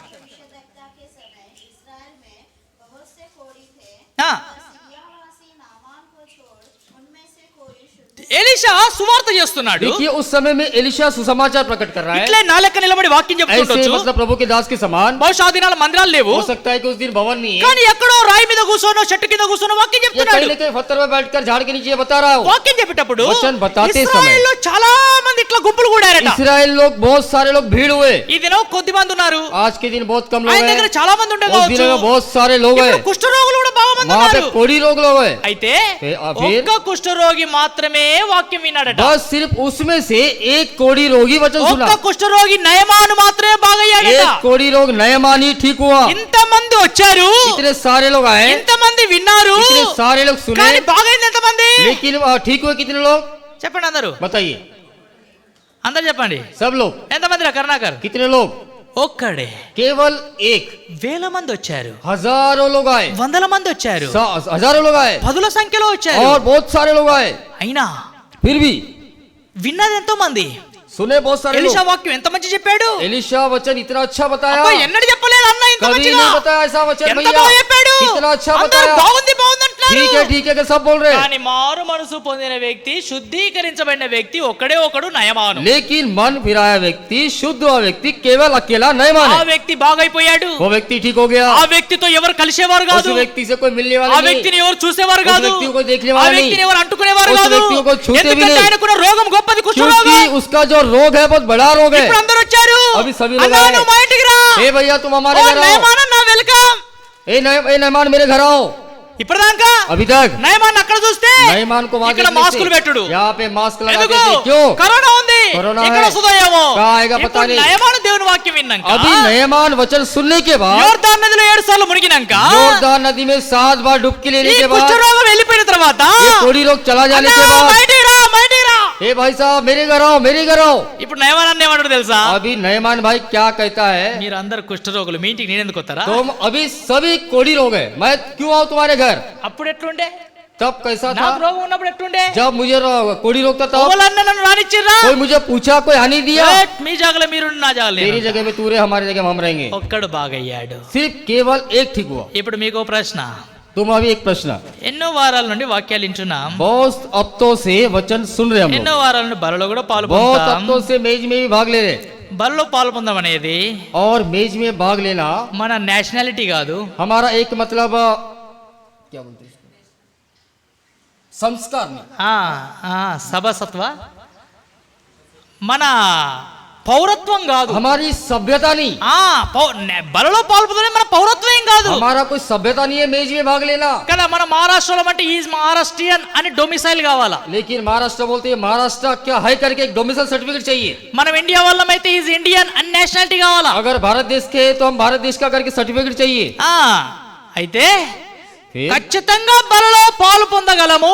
A: ఎలీషా సువార్త చేస్తున్నాడు.
B: देखिए उस समय में एलिशा सुसमाचार प्रकट कर रहा है।
A: ఇట్లే నా లెక్క నిలబడి వాక్యం
B: ऐसे
A: చెప్తుండొచ్చు.
B: मतलब प्रभु के दास के समान।
A: బహుశా ఆ దినాల మందిరాలు లేవు,
B: हो सकता है कि उस दिन भवन नहीं है,
A: కానీ ఎక్కడో రాయి మీద కూర్చోనో చెట్టు కింద కూర్చోనో వాక్యం
B: या
A: చెప్తున్నాడు.
B: कहीं न कहीं पत्थर में बैठकर झाड़ के नीचे बता रहा हो।
A: వాక్యం చెప్పేటప్పుడు
B: वचन बताते
A: ఇశ్రాయేల్లో చాలా మంది ఇట్లా గుంపులు కూడారట.
B: इस्राएल लोग बहुत सारे लोग भीड़ हुए।
A: ఈ దినం కొద్ది మంది ఉన్నారు,
B: आज के दिन बहुत कम लोग
A: ఆయన దగ్గర
B: हैं,
A: చాలా మంది ఉండే
B: उस दिन
A: కావచ్చు.
B: में बहुत सारे लोग हैं,
A: ఇప్పుడు కుష్ఠరోగులు కూడా బాగా మంది
B: वहाँ पे
A: ఉన్నారు.
B: कोड़ी लोग हैं।
A: అయితే
B: फिर-
A: ఒక్క కుష్ఠరోగి మాత్రమే వాక్యం విన్నాడట.
B: बस सिर्फ उसमें से एक कोड़ी रोगी वचन सुना।
A: ఒక్క కుష్ఠరోగి నయమాను మాత్రమే బాగయ్యాడట.
B: एक कोड़ी रोग नयमानी ठीक हुआ।
A: ఇంత మంది వచ్చారు,
B: इतने सारे लोग आए,
A: ఇంత మంది విన్నారు,
B: इतने सारे लोग सुने,
A: కానీ బాగైంది ఎంత మంది?
B: लेकिन ठीक हुए कितने लोग?
A: చెప్పండి అందరూ,
B: बताइए,
A: అందరు చెప్పండి.
B: सब लोग
A: ఎంత మంది రా కరుణాకర్?
B: कितने लोग?
A: ఒక్కడే.
B: केवल एक।
A: వేల మంది వచ్చారు,
B: हजारों लोग आए,
A: వందల మంది వచ్చారు,
B: हजारों लोग आए,
A: పదుల సంఖ్యలో వచ్చారు.
B: और बहुत सारे लोग आए,
A: అయినా
B: फिर भी
A: విన్నది ఎంతో మంది,
B: सुने बहुत सारे
A: ఎలీషా
B: लोग।
A: వాక్యం ఎంత మంచి చెప్పాడు.
B: एलिशा वचन इतना अच्छा बताया,
A: అబ్బా, ఎన్నడూ చెప్పలేదు అన్న ఇంత
B: कभी
A: మంచిగా.
B: नहीं बताया ऐसा वचन
A: ఎంత
B: भैया,
A: బాగా చెప్పాడు.
B: इतना अच्छा
A: అందరూ
B: बताया।
A: బాగుంది బాగుంది అంటున్నారు.
B: ठीक है के सब बोल रहे हैं,
A: కానీ మారు మనసు పొందిన వ్యక్తి, శుద్ధీకరించబడిన వ్యక్తి ఒక్కడే ఒకడు నయమాను.
B: लेकिन मन फिराया व्यक्ति, शुद्ध हुआ व्यक्ति केवल अकेला नयमान
A: ఆ
B: है।
A: వ్యక్తి బాగైపోయాడు.
B: वो व्यक्ति ठीक हो गया,
A: ఆ వ్యక్తితో ఎవరు కలిసేవారు
B: उस
A: కాదు.
B: व्यक्ति से कोई मिलने
A: ఆ
B: वाला नहीं,
A: వ్యక్తిని ఎవరు చూసేవారు
B: उस
A: కాదు.
B: व्यक्ति को देखने
A: ఆ
B: वाला नहीं,
A: వ్యక్తిని ఎవరు అంటుకునేవారు
B: उस
A: కాదు.
B: व्यक्ति को छूते भी
A: ఎందుకంటే
B: नहीं।
A: ఆయనకున్న రోగం గొప్పది, కుష్ఠరోగం.
B: क्योंकि उसका जो रोग है बहुत बड़ा रोग है।
A: ఇప్పుడు అందరూ వచ్చారు.
B: अभी सभी लोग
A: అన్నా,
B: आए।
A: నువ్వు మా ఇంటికి రా.
B: ए भैया तुम हमारे
A: ఓ
B: घर आओ,
A: నయమాన్ అన్న, వెల్కమ్.
B: ए नयमान मेरे घर आओ।
A: ఇప్పటిదాకా
B: अभी तक
A: నయమాన్ అక్కడ చూస్తే
B: नयमान को वहां
A: ఇక్కడ
B: देखने
A: మాస్కులు
B: से,
A: పెట్టుడు.
B: यहाँ पे मास्क लगाते
A: ఎందుకు?
B: थे, क्यों?
A: కరోనా ఉంది.
B: కరోనా
A: ఎక్కడ
B: है।
A: వస్తుందో ఏమో.
B: कहाँ आएगा पता
A: ఇప్పుడు
B: नहीं।
A: నయమాను దేవుని వాక్యం విన్నాక,
B: अभी नयमान वचन सुनने के बाद
A: యోర్దాను నదిలో 7 సార్లు మునిగినాక,
B: योरदान नदी में 7 बार डुबकी लेने
A: ఈ
B: के बाद,
A: కుష్ఠరోగం వెళ్ళిపోయిన తర్వాత,
B: ये कोढ़ी रोग चला जाने
A: అన్నా,
B: के बाद,
A: బయటికి రా, బయటికి రా.
B: ए भाई साहब मेरे घर आओ, मेरे घर आओ।
A: ఇప్పుడు నయమాన్ అన్న ఏమంటాడు తెలుసా?
B: अभी नयमान भाई क्या कहता है,
A: మీరు అందరు కుష్ఠరోగులు, మీ ఇంటికి నేను ఎందుకు వస్తారా?
B: तुम अभी सभी कोढ़ी रोग है, मैं क्यों आऊं तुम्हारे घर?
A: అప్పుడు ఎట్లుండే?
B: तब कैसा था,
A: నాకు रोगం ఉన్నప్పుడు ఎట్లుండే?
B: जब मुझे कोढ़ी रोग था तब
A: ఓలన్న నన్ను రానిచ్చిర్రా?
B: कोई मुझे पूछा, कोई हानि दिया?
A: మీ జాగలో మీరు, నా జాగలో
B: तेरी
A: నేను.
B: जगह में तू रहे, हमारी जगह में हम रहेंगे।
A: ఒక్కడు బాగయ్యాడు.
B: सिर्फ केवल एक ठीक हुआ।
A: ఇప్పుడు మీకు ఓ ప్రశ్న.
B: तुम अभी एक प्रश्न,
A: ఎన్నో వారాల నుండి వాక్యాలు వింటున్నాం.
B: बहुत हफ्तों से वचन सुन रहे हम
A: ఎన్నో
B: लोग,
A: వారాల నుండి బలలో కూడా పాలు
B: बहुत
A: పొందుతాం.
B: हफ्तों से मेज में भी भाग ले रहे,
A: బలలో పాలు పొందడం అనేది
B: और मेज में भाग लेना
A: మన నేషనాలిటీ కాదు,
B: हमारा एक मतलब क्या बोलते हैं इसको? संस्कार नहीं,
A: సభసత్వ, మన పౌరత్వం కాదు.
B: हमारी सभ्यता नहीं,
A: బలలో పాలు పొందడం మన పౌరత్వం ఏం కాదు
B: हमारा कोई सभ्यता नहीं है मेज में भाग लेना।
A: కదా. మన మహారాష్ట్రలో అంటే ఈజ్ మహారాష్ట్రియన్ అని డొమిసైల్ కావాలా.
B: लेकिन महाराष्ट्र बोलते हैं महाराष्ट्र क्या है करके एक डोमिसाइल सर्टिफिकेट चाहिए।
A: మనం ఇండియా వాళ్ళం అయితే ఈజ్ ఇండియన్ అని నేషనాలిటీ కావాలా.
B: अगर भारत देश के हैं तो हम भारत देश का करके सर्टिफिकेट चाहिए।
A: అయితే
B: फिर
A: ఖచ్చితంగా బలలో పాలు పొందగలము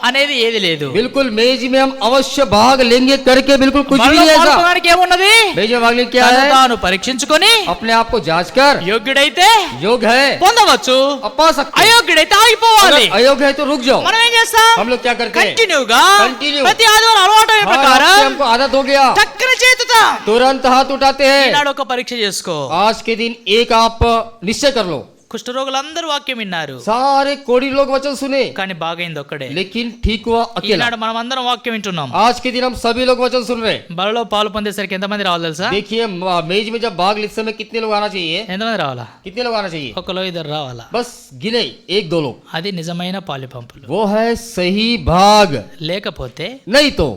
A: అనేది ఏది లేదు.
B: बिल्कुल मेज में हम अवश्य भाग लेंगे करके बिल्कुल कुछ भी
A: బలలో
B: नहीं
A: పాలు
B: ऐसा।
A: పొందడానికి ఏమున్నది?
B: मेज में भाग लेंगे क्या
A: తను
B: है,
A: తాను పరీక్షించుకొని
B: अपने आप को जांच कर,
A: యోగ్యుడైతే
B: योग्य है
A: పొందవచ్చు,
B: अब पा सकते हैं,
A: అయోగ్యుడైతే ఆగిపోవాలి.
B: अगर अयोग्य है तो रुक जाओ।
A: మనం ఏం చేస్తాం?
B: हम लोग क्या करते हैं,
A: కంటిన్యూగా
B: Continue.
A: ప్రతి ఆదివారం అలవాటు అయిన
B: हाँ,
A: ప్రకారం
B: आपसे हमको आदत हो गया,
A: చక్కన చేతుతా
B: तुरंत हाथ उठाते हैं।
A: ఈనాడు ఒక పరీక్ష చేసుకో.
B: आज के दिन एक आप निश्चय कर लो,
A: కుష్ఠరోగులందరూ వాక్యం విన్నారు
B: सारे कोढ़ी लोग वचन सुने
A: కానీ బాగైంది ఒక్కడే.
B: लेकिन ठीक हुआ अकेला।
A: ఈనాడు మనం అందరం వాక్యం వింటున్నాం.
B: आज के दिन हम सभी लोग वचन सुन रहे हैं।
A: బలలో పాలు పొందేసరికి ఎంతమంది రావాలి తెలుసా?
B: देखिए मेज में जब भाग लेते समय कितने लोग आना चाहिए,
A: ఎంతమంది రావాలా?
B: कितने लोग आना चाहिए,
A: ఒకలో ఇద్దరు రావాలా.
B: बस गिने 1-2 लोग,
A: అది నిజమైన పాలు పంపులు.
B: वो है सही भाग।
A: లేకపోతే
B: नहीं तो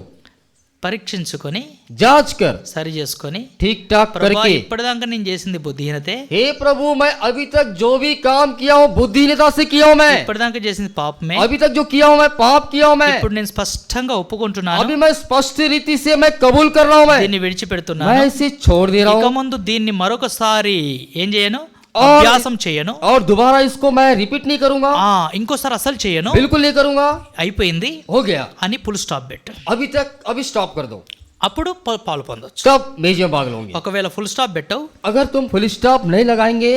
A: పరీక్షించుకొని
B: जांच कर
A: సరి చేసుకొని,
B: ठीक ठाक
A: ప్రభా
B: करके,
A: ఇప్పటిదాకా నేను చేసింది బుద్ధిహీనతే,
B: हे प्रभु मैं अभी तक जो भी काम किया हूँ बुद्धिहीनता से किया हूँ, मैं
A: ఇప్పటిదాకా చేసింది పాపమే,
B: अभी तक जो किया हूँ मैं पाप किया हूँ, मैं
A: ఇప్పుడు నేను స్పష్టంగా ఒప్పుకుంటున్నాను,
B: अभी मैं स्पष्ट रीति से मैं कबूल कर रहा हूँ,
A: దీన్ని
B: मैं
A: విడిచిపెడుతున్నాను.
B: इसे छोड़ दे रहा
A: ఇక
B: हूँ
A: ముందు దీన్ని మరొకసారి ఏం చేయను?
B: और
A: అభ్యాసం చేయను.
B: और दोबारा इसको मैं रिपीट नहीं करूंगा,
A: ఇంకోసారి అసలు చేయను.
B: बिल्कुल नहीं करूंगा,
A: అయిపోయింది
B: हो गया,
A: అని ఫుల్ స్టాప్ పెట్టు.
B: अभी स्टॉप कर दो,
A: అప్పుడు పాలు పొందొచ్చు.
B: तब मेज में भाग लोगे।
A: ఒకవేళ ఫుల్ స్టాప్ పెట్టవు,
B: अगर तुम फुल स्टॉप नहीं लगाएंगे,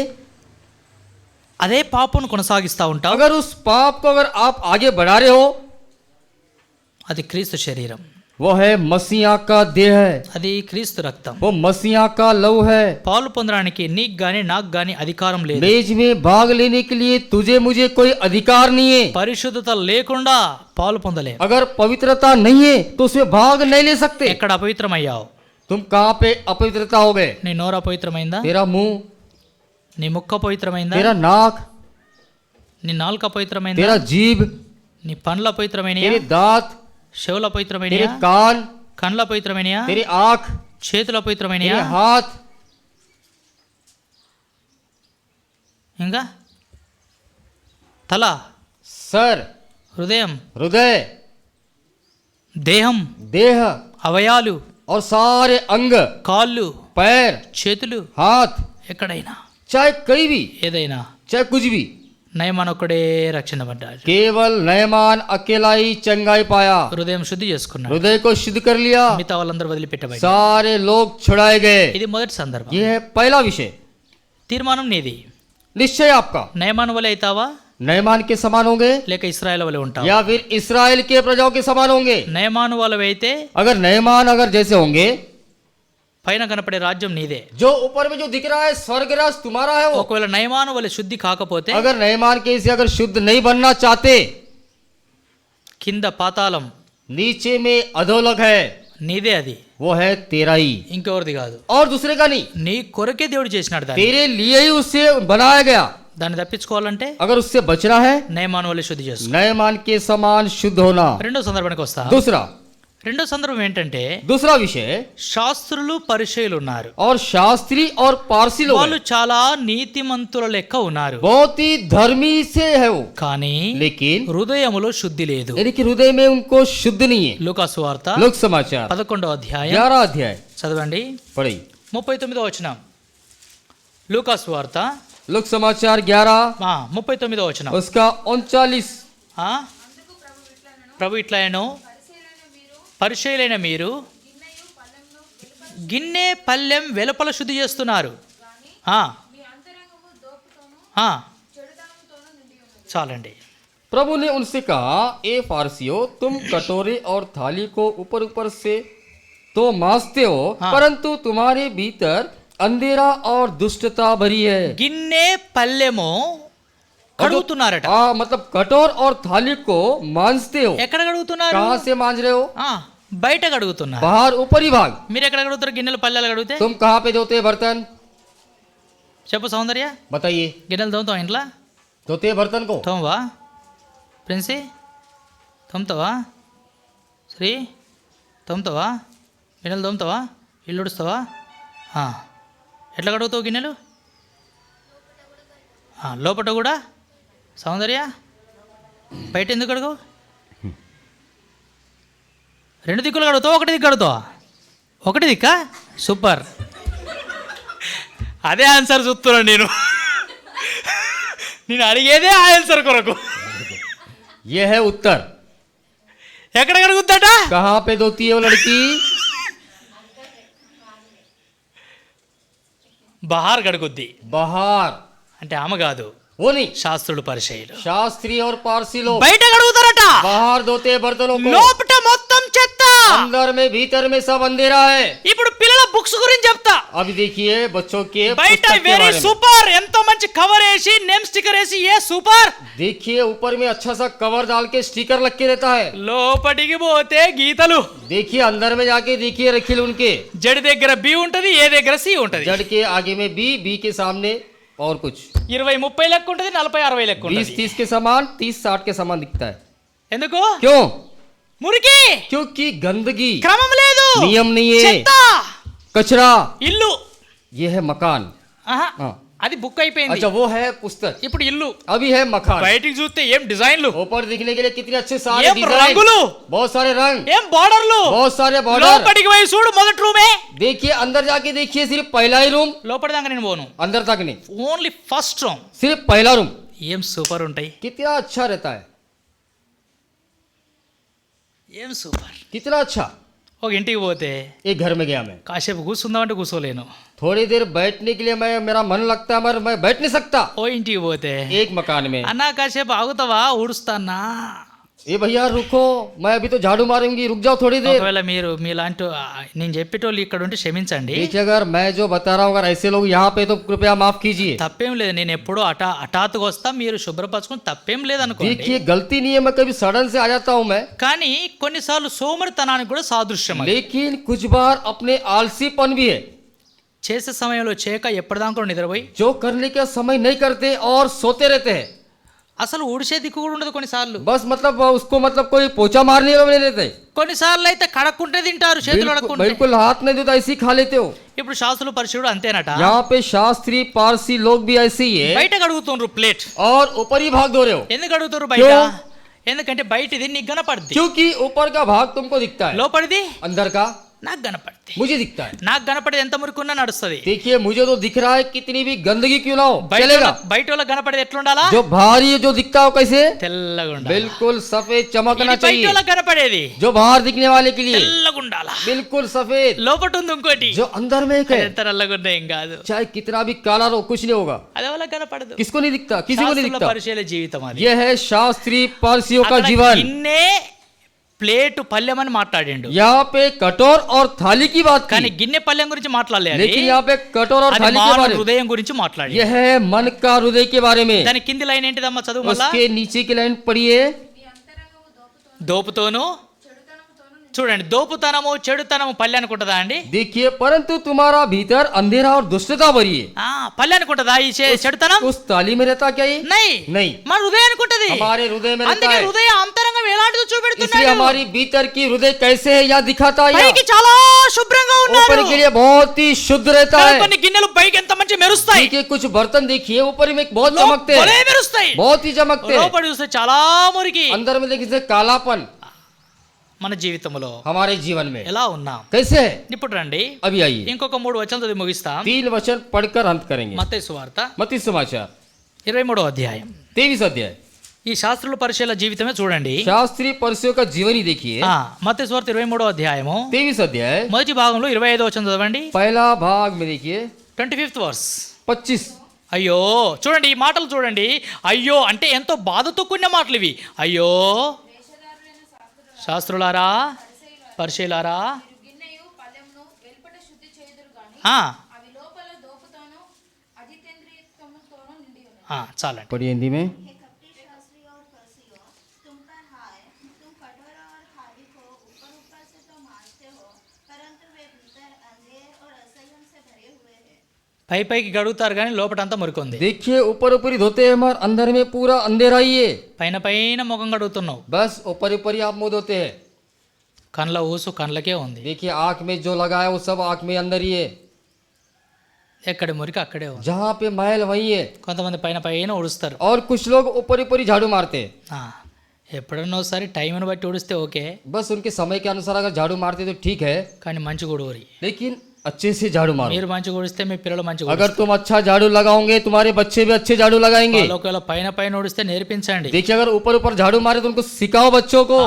A: అదే పాపను కొనసాగిస్తా ఉంటావు,
B: अगर उस पाप को अगर आप आगे बढ़ा रहे हो,
A: అది క్రీస్తు శరీరం,
B: वो है मसीहा का देह है,
A: అది క్రీస్తు రక్తం.
B: वो मसीहा का लहू है।
A: పాలు పొందడానికి నీకు గాని నాకు గాని అధికారం లేదు.
B: मेज में भाग लेने के लिए तुझे मुझे कोई अधिकार नहीं है।
A: పరిశుద్ధత లేకుండా పాలు పొందలేం.
B: अगर पवित्रता नहीं है तो उसमें भाग नहीं ले सकते।
A: ఎక్కడ అపవిత్రమయ్యావు?
B: तुम कहाँ पे अपवित्रता हो गए?
A: నీ నోరు అపవిత్రమైందా?
B: तेरा मुंह,
A: నీ ముక్కు అపవిత్రమైందా?
B: तेरा नाक,
A: నీ నాలుక అపవిత్రమైందా?
B: तेरा जीभ,
A: నీ పండ్లు అపవిత్రమైనయా?
B: तेरे दांत,
A: చెవులు
B: तेरे
A: అపవిత్రమైనయా?
B: कान,
A: కళ్ళు అపవిత్రమైనయా?
B: तेरी आंख,
A: చేతులు
B: तेरे
A: అపవిత్రమైనయా?
B: हाथ,
A: ఇంకా తల,
B: सर,
A: హృదయం,
B: हृदय,
A: దేహం,
B: देह
A: అవయాలు,
B: और सारे अंग,
A: కాళ్ళు,
B: पैर,
A: చేతులు,
B: हाथ,
A: ఎక్కడైనా
B: चाहे कहीं भी,
A: ఏదైనా
B: चाहे कुछ भी,
A: నయమాన్ ఒక్కడే రక్షణ పడ్డాడు.
B: केवल नयमान अकेला ही चंगाई पाया,
A: హృదయం శుద్ధి చేసుకున్నాడు.
B: हृदय को शुद्ध कर लिया,
A: మిగతా వాళ్ళందరూ వదిలిపెట్టబడి.
B: सारे लोग छुड़ाए गए।
A: ఇది మొదటి సందర్భం.
B: ये है पहला विषय।
A: తీర్మానం నీది.
B: निश्चय आपका,
A: నయమాన్ వలె అవుతావా
B: नयमान के समान होंगे
A: లేక ఇశ్రాయేల్ వలె ఉంటావా?
B: या फिर इस्राएल के प्रजाओं के समान होंगे।
A: నయమాను వాళ్ళవి అయితే
B: अगर नयमान अगर जैसे होंगे
A: పైన కనపడే రాజ్యం నీదే.
B: जो ऊपर में जो दिख रहा है स्वर्ग राज तुम्हारा है वो।
A: ఒకవేళ నయమాను వలె శుద్ధి కాకపోతే,
B: अगर नयमान के से अगर शुद्ध नहीं बनना चाहते,
A: కింద పాతాళం
B: नीचे में अधोलोक है,
A: నీదే, అది
B: वो है तेरा ही
A: ఇంకెవరిది కాదు.
B: और दूसरे का नहीं,
A: నీ కొరకే దేవుడు చేసినాడు దాన్ని.
B: तेरे लिए ही उससे बनाया गया।
A: దాన్ని తప్పించుకోవాలంటే
B: अगर उससे बचना है,
A: నయమాను వలె శుద్ధి చేసుకో.
B: नयमान के समान शुद्ध होना।
A: రెండో సందర్భానికి వస్తా. రెండో సందర్భం ఏంటంటే,
B: दूसरा विषय
A: శాస్త్రులు పరిచయులు ఉన్నారు.
B: और शास्त्री और पारसी लोग
A: వాళ్ళు
B: हैं।
A: చాలా నీతిమంతుల లెక్క ఉన్నారు,
B: बहुत ही धर्मी से है वो,
A: కానీ
B: लेकिन
A: హృదయములో శుద్ధి లేదు.
B: यानी कि हृदय में उनको शुद्ध नहीं है।
A: లూకా సువార్త
B: लोक समाचार
A: 11వ అధ్యాయం
B: 11 अध्याय
A: చదవండి,
B: पढ़ी।
A: 39వ వచనం. లూకా సువార్త
B: लोक समाचार 11
A: 39వ వచనం.
B: उसका 39।
A: ఆ? ప్రభు ఇట్లాయను, పరిచయులైన మీరు గిన్నె పల్లెం వెలుపల శుద్ధి చేస్తున్నారు, చాలండి.
B: प्रभु ने उनसे कहा, ए फारसियों, तुम कटोरे और थाली को ऊपर ऊपर से तो मांजते हो,
A: हाँ।
B: परंतु तुम्हारे भीतर अंधेरा और दुष्टता भरी है।
A: గిన్నె పల్లెము కడుగుతున్నారట.
B: मतलब कटोर और थाली को मांजते हो।
A: ఎక్కడ కడుగుతున్నారు?
B: कहाँ से मांज रहे हो?
A: బయట కడుగుతున్నారు.
B: बाहर ऊपरी भाग।
A: మీరు ఎక్కడ కడుగుతారు? గిన్నెలు పల్లెలు కడిగితే
B: तुम कहाँ पे धोते बर्तन?
A: చెప్పు సౌందర్య,
B: बताइए।
A: గిన్నెలు తోముతావా ఇంట్లో?
B: धोते बर्तन को?
A: తోమవా? ప్రిన్సీ తోముతావా? శ్రీ తోముతావా? గిన్నెలు తోముతావా? ఇల్లు ఉడుస్తావా? ఎట్లా కడుగుతావు గిన్నెలు? లోపట కూడా? సౌందర్య బయట ఎందుకు కడుగు? రెండు దిక్కులు కడుగుతావు, ఒకటి దిక్కు కడుగుతావా? ఒకటి దిక్కా? సూపర్, అదే ఆన్సర్ చూస్తున్నాను నేను అడిగేదే ఆ ఆన్సర్ కొరకు.
B: ये है उत्तर।
A: ఎక్కడ కడుగుతాట?
B: कहाँ पे धोती है वो लड़की?
A: బహార్ కడుగుద్ది.
B: बाहर
A: అంటే ఆమె కాదు,
B: वो नहीं,
A: శాస్త్రులు పరిచయులు.
B: शास्त्री और पारसी लोग
A: బయట కడుగుతారట,
B: बाहर धोते हैं बर्तनों को,
A: లోపట మొత్తం చెత్త.
B: अंदर में भीतर में सब अंधेरा है।
A: ఇప్పుడు పిల్లల బుక్స్ గురించి చెప్తా.
B: अभी देखिए बच्चों के
A: బయట
B: पुस्तक के
A: వెరీ
B: बारे में।
A: సూపర్, ఎంతో మంచి కవర్ వేసి నేమ్ స్టిక్కర్ వేసి ఏ సూపర్.
B: देखिए ऊपर में अच्छा सा कवर डाल के स्टिकर लग के रहता है।
A: లోపటికి పోతే గీతలు.
B: देखिए अंदर में जाके देखिए रखिए उनके,
A: జడి దగ్గర బి ఉంటది, ఏ దగ్గర సి ఉంటది.
B: जड़ के आगे में बी के सामने और कुछ
A: 20-30 లెక్క ఉంటది, 40-60 లెక్క ఉంటది.
B: 20-30 के समान, 30-60 के समान दिखता है।
A: ఎందుకు?
B: क्यों?
A: మురికి,
B: क्योंकि गंदगी,
A: క్రమం లేదు,
B: नियम नहीं है,
A: చెత్త.
B: कचरा।
A: ఇల్లు
B: ये है मकान।
A: हाँ। అది బుక్ అయిపోయింది.
B: अच्छा वो है पुस्तक,
A: ఇప్పుడు ఇల్లు.
B: अभी है मकान।
A: బయటికి చూస్తే ఏం డిజైన్లు,
B: ऊपर दिखने के लिए कितने अच्छे सारे
A: ఏం
B: डिजाइन,
A: రంగులు,
B: बहुत सारे रंग,
A: ఏం బార్డర్లు.
B: बहुत सारे बॉर्डर।
A: లోపటికి పోయి చూడు, మొదటి రూమే.
B: देखिए अंदर जाके देखिए, सिर्फ पहला ही रूम,
A: లోపటి దాకా నేను పోను,
B: अंदर तक नहीं,
A: ఓన్లీ ఫస్ట్ రూమ్.
B: सिर्फ पहला रूम।
A: ఏం సూపర్ ఉంటాయి,
B: कितना अच्छा रहता है,
A: ఏం సూపర్.
B: कितना अच्छा।
A: ఒక ఇంటికి పోతే
B: एक घर में गया मैं,
A: కాసేపు కూర్చుందామంటే కూర్చోలేను.
B: थोड़ी देर बैठने के लिए मेरा मन लगता है मगर मैं बैठ नहीं सकता।
A: ఓ ఇంటికి పోతే
B: एक मकान में,
A: అన్నా కాసేపు ఆగుతావా, ఊడుస్తానా.
B: ए भैया रुको, मैं अभी तो झाड़ू मारूंगी, रुक जाओ थोड़ी देर।
A: ఒకవేళ మీరు మీలాంటి నేను చెప్పేటోళ్ళు ఇక్కడ ఉంటే క్షమించండి,
B: देखिए अगर मैं जो बता रहा हूँ अगर ऐसे लोग यहाँ पे तो कृपया माफ कीजिए।
A: తప్పేం లేదు. నేను ఎప్పుడూ హఠాత్తుగా వస్తా, మీరు శుభ్రపరచుకుని తప్పేం లేదనుకోండి.
B: देखिए गलती नहीं है, मैं कभी सडन से आ जाता हूँ मैं,
A: కానీ కొన్నిసార్లు సోమరితనానికి కూడా సాదృశ్యం అది.
B: लेकिन कुछ बार अपने आलसीपन भी है,
A: చేసే సమయంలో చేయక ఎప్పటిదాకా కూడా నిద్రపోయి
B: जो करने का समय नहीं करते और सोते रहते हैं।
A: అసలు ఊడిసే దిక్కు కూడా ఉండదు కొన్నిసార్లు.
B: बस मतलब उसको मतलब कोई पोछा मारने वाले नहीं रहते,
A: కొన్నిసార్లు అయితే కడక్కుంటే తింటారు, చేతులు అడక్కుంటే.
B: बिल्कुल हाथ नहीं देता, ऐसे ही खा लेते हो।
A: ఇప్పుడు శాస్త్రులు పరిచయుడు అంతేనట.
B: यहाँ पे शास्त्री पारसी लोग भी ऐसे ही है,
A: బయట కడుగుతుండ్రు ప్లేట్.
B: और ऊपर ही भाग दो रहे हो।
A: ఎందుకు కడుగుతారు బయట?
B: क्यों?
A: ఎందుకంటే బయటిది నీకు కనపడుద్ది,
B: क्योंकि ऊपर का भाग तुमको दिखता है,
A: లోపలిది
B: अंदर का
A: నాకు కనపడుద్ది.
B: मुझे दिखता है।
A: నాకు కనపడేది ఎంత మురుకున్నా నడుస్తుంది.
B: देखिए मुझे तो दिख रहा है कितनी भी गंदगी क्यों ना हो चलेगा।
A: బయట వాళ్ళకి కనపడేది ఎట్లుండాలా?
B: जो भारी जो दिखता हो कैसे,
A: తెల్లగా ఉండాలి.
B: बिल्कुल सफेद चमकना
A: బయట
B: चाहिए।
A: వాళ్ళకి కనపడేది
B: जो बाहर दिखने वाले के लिए
A: తెల్లగా ఉండాలా.
B: बिल्कुल सफेद,
A: లోపట ఉంది ఇంకోటి,
B: जो अंदर में एक है,
A: ఎంత నల్లగా ఉన్నా ఏం కాదు,
B: चाहे कितना भी काला हो कुछ नहीं होगा।
A: అదే వాళ్ళకి కనపడదు.
B: किसको नहीं दिखता, किसी को नहीं
A: శాస్త్రుల
B: दिखता।
A: పరిచయాల జీవితం అది.
B: यह है शास्त्री पारसियों का
A: అక్కడ
B: जीवन।
A: గిన్నె ప్లేటు పళ్ళెం అని మాట్లాడిండు,
B: यहाँ पे कटोर और थाली की बात
A: కానీ
B: की,
A: గిన్నె పళ్ళెం గురించి మాట్లాడలేదు.
B: लेकिन यहाँ पे कटोर और
A: అది
B: थाली के
A: మానవ
B: बारे में,
A: హృదయం గురించి మాట్లాడి.
B: यह है मन का हृदय के बारे में।
A: దాని కింది లైన్ ఏంటిదమ్మా, చదువు మళ్ళా.
B: उसके नीचे की लाइन पढ़िए,
A: దోపుతోను, చూడండి, దోపుతనము చెడుతనము పల్లె అనుకుంటుందా అండి?
B: देखिए, परंतु तुम्हारा भीतर अंधेरा और दुष्टता भरी है।
A: పల్లె అనుకుంటుందా ఈ చెడుతనం?
B: उस थाली में रहता क्या ये? नहीं,
A: మన హృదయం అనుకుంటది.
B: हमारे हृदय में रहता
A: అందుకే
B: है।
A: హృదయ అంతరంగం ఎలాంటిదో
B: इसलिए
A: చూపెడుతున్నాడు.
B: हमारी भीतर की हृदय कैसे है यहाँ दिखाता है।
A: పైకి చాలా శుభ్రంగా ఉన్నాడు,
B: ऊपर के लिए बहुत ही शुद्ध रहता है।
A: కొన్ని గిన్నెలు పైకి ఎంత మంచి మెరుస్తాయి,
B: देखिए, कुछ बर्तन देखिए ऊपर में बहुत चमकते
A: భలే
B: हैं,
A: మెరుస్తాయి,
B: बहुत ही चमकते हैं।
A: లోపల చూస్తే చాలా మురికి.
B: अंदर में देखिए कालापन
A: మన జీవితంలో
B: हमारे जीवन में
A: ఎలా ఉన్నాం?
B: कैसे है।
A: ఇప్పుడు రండి,
B: अभी आइए,
A: ఇంకొక 3 వచనాలు చదివి ముగిస్తాం.
B: 3 वचन पढ़कर अंत करेंगे।
A: మత్తయి సువార్త
B: मत्ती समाचार
A: 23వ అధ్యాయం.
B: 23 अध्याय।
A: ఈ శాస్త్రుల పరిచయాల జీవితమే చూడండి.
B: शास्त्री परसियों का जीवन ही देखिए।
A: మత్తయి సువార్త 23వ అధ్యాయము
B: 23 अध्याय
A: మొదటి భాగంలో 25వ వచనం చదవండి.
B: पहला भाग में देखिए
A: 25th వర్స్.
B: 25।
A: అయ్యో, చూడండి ఈ మాటలు చూడండి. అయ్యో అంటే ఎంతో బాధతో కూడిన మాటలు ఇవి. అయ్యో శాస్త్రులారా, పరిచయులారా, చాలండి.
B: पढ़िए हिंदी में।
A: పై పైకి గడుగుతారు కానీ లోపటంతా మురికొంది.
B: देखिए, ऊपर ऊपर ही धोते हैं हमारे, अंदर में पूरा अंधेरा ही है।
A: పైన పైన ముఖం గడుగుతున్నావు,
B: बस ऊपर ऊपर ही आप मुंह धोते हैं।
A: కండ్ల ఊసు కండ్లకే ఉంది,
B: देखिए, आंख में जो लगा है वो सब आंख में अंदर ही है।
A: ఎక్కడ మురికి అక్కడే ఉంది.
B: जहाँ पे मैल वही है।
A: కొంతమంది పైన పైన ఉడుస్తారు.
B: और कुछ लोग ऊपर ऊपर ही झाड़ू मारते हैं।
A: ఎప్పుడన్నా ఒకసారి టైంని బట్టి ఉడిస్తే ఓకే,
B: बस उनके समय के अनुसार अगर झाड़ू मारते तो ठीक है,
A: కానీ మంచి గొడవరి.
B: लेकिन अच्छे से झाड़ू मारो।
A: మీరు మంచి ఉడిస్తే మీ పిల్లలు మంచి
B: अगर तुम अच्छा झाड़ू लगाओगे तुम्हारे बच्चे भी अच्छे झाड़ू लगाएंगे।
A: ఒకవేళ పైన పైన ఉడిస్తే నేర్పించండి.
B: देखिए, अगर ऊपर ऊपर झाड़ू मारे तो उनको सिखाओ बच्चों को।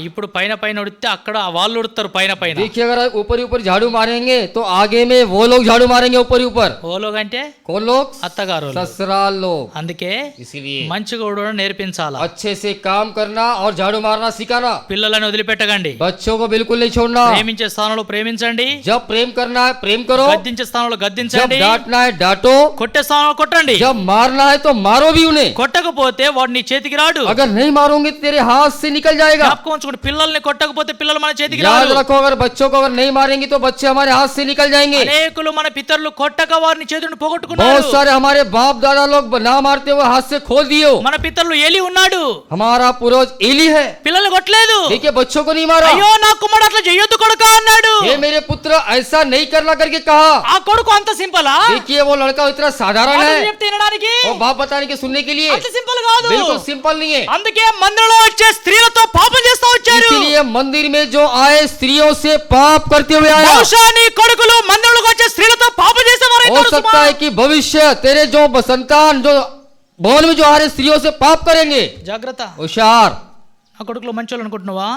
A: ఇప్పుడు పైన పైన ఉడితే అక్కడ వాళ్ళు ఉడతారు పైన పైన.
B: देखिए, अगर ऊपर ऊपर झाड़ू मारेंगे तो आगे में वो लोग झाड़ू मारेंगे ऊपर ऊपर।
A: ఓలోగ్ అంటే
B: कौन लोग?
A: అత్తగారు.
B: ससुराल लोग।
A: అందుకే
B: इसीलिए
A: మంచిగా ఉడవడం నేర్పించాలా.
B: अच्छे से काम करना और झाड़ू मारना सिखाना।
A: పిల్లలను వదిలిపెట్టకండి.
B: बच्चों को बिल्कुल नहीं छोड़ना।
A: ప్రేమించే స్థానంలో ప్రేమించండి,
B: जब प्रेम करना है प्रेम करो,
A: గద్దించే స్థానంలో
B: जब
A: గద్దించండి,
B: डांटना है डांटो,
A: కొట్టే స్థానంలో కొట్టండి.
B: जब मारना है तो मारो भी उन्हें।
A: కొట్టకపోతే వాడు నీ చేతికి రాడు.
B: अगर नहीं मारोगे तो तेरे हाथ से निकल जाएगा।
A: జ్ఞాపకం ఉంచుకోండి, పిల్లల్ని కొట్టకపోతే పిల్లలు మన చేతికి
B: याद
A: రారు.
B: रखो, अगर बच्चों को अगर नहीं मारेंगे तो बच्चे हमारे हाथ से निकल जाएंगे।
A: అనేకులు మన పితరులు కొట్టక వారిని చేతులను
B: बहुत
A: పోగొట్టుకున్నారు.
B: सारे हमारे बाप दादा लोग ना मारते हुए हाथ से खोल दिए।
A: మన పితరులు ఏలి ఉన్నాడు,
B: हमारा पूर्वज एली है,
A: పిల్లల్ని కొట్టలేదు.
B: देखिए बच्चों को नहीं मारा।
A: అయ్యో నా కుమారుడు అట్లా చెయ్యొద్దు కొడుకా అన్నాడు.
B: ये मेरे पुत्र ऐसा नहीं करना करके कहा।
A: ఆ కొడుకు అంత సింపలా?
B: देखिए, वो लड़का इतना साधारण
A: మాటలు
B: है,
A: చెప్తే వినడానికి
B: वो बाप बताने के सुनने के लिए
A: అంత సింపుల్ కాదు.
B: बिल्कुल सिंपल नहीं है।
A: అందుకే మందిరంలో వచ్చే స్త్రీలతో పాపం చేస్తా వచ్చారు.
B: इसलिए मंदिर में जो आए स्त्रियों से पाप करते हुए आया।
A: బహుశా నీ కొడుకులు మందిరంలోకి వచ్చే స్త్రీలతో పాపం చేసేవారు
B: हो सकता है कि भविष्य तेरे जो संतान जो भवन में जो आ रहे स्त्रियों से पाप करेंगे।
A: జాగ్రత్త.
B: होशियार।
A: నా కొడుకులు మంచోళ్ళు అనుకుంటున్నావా?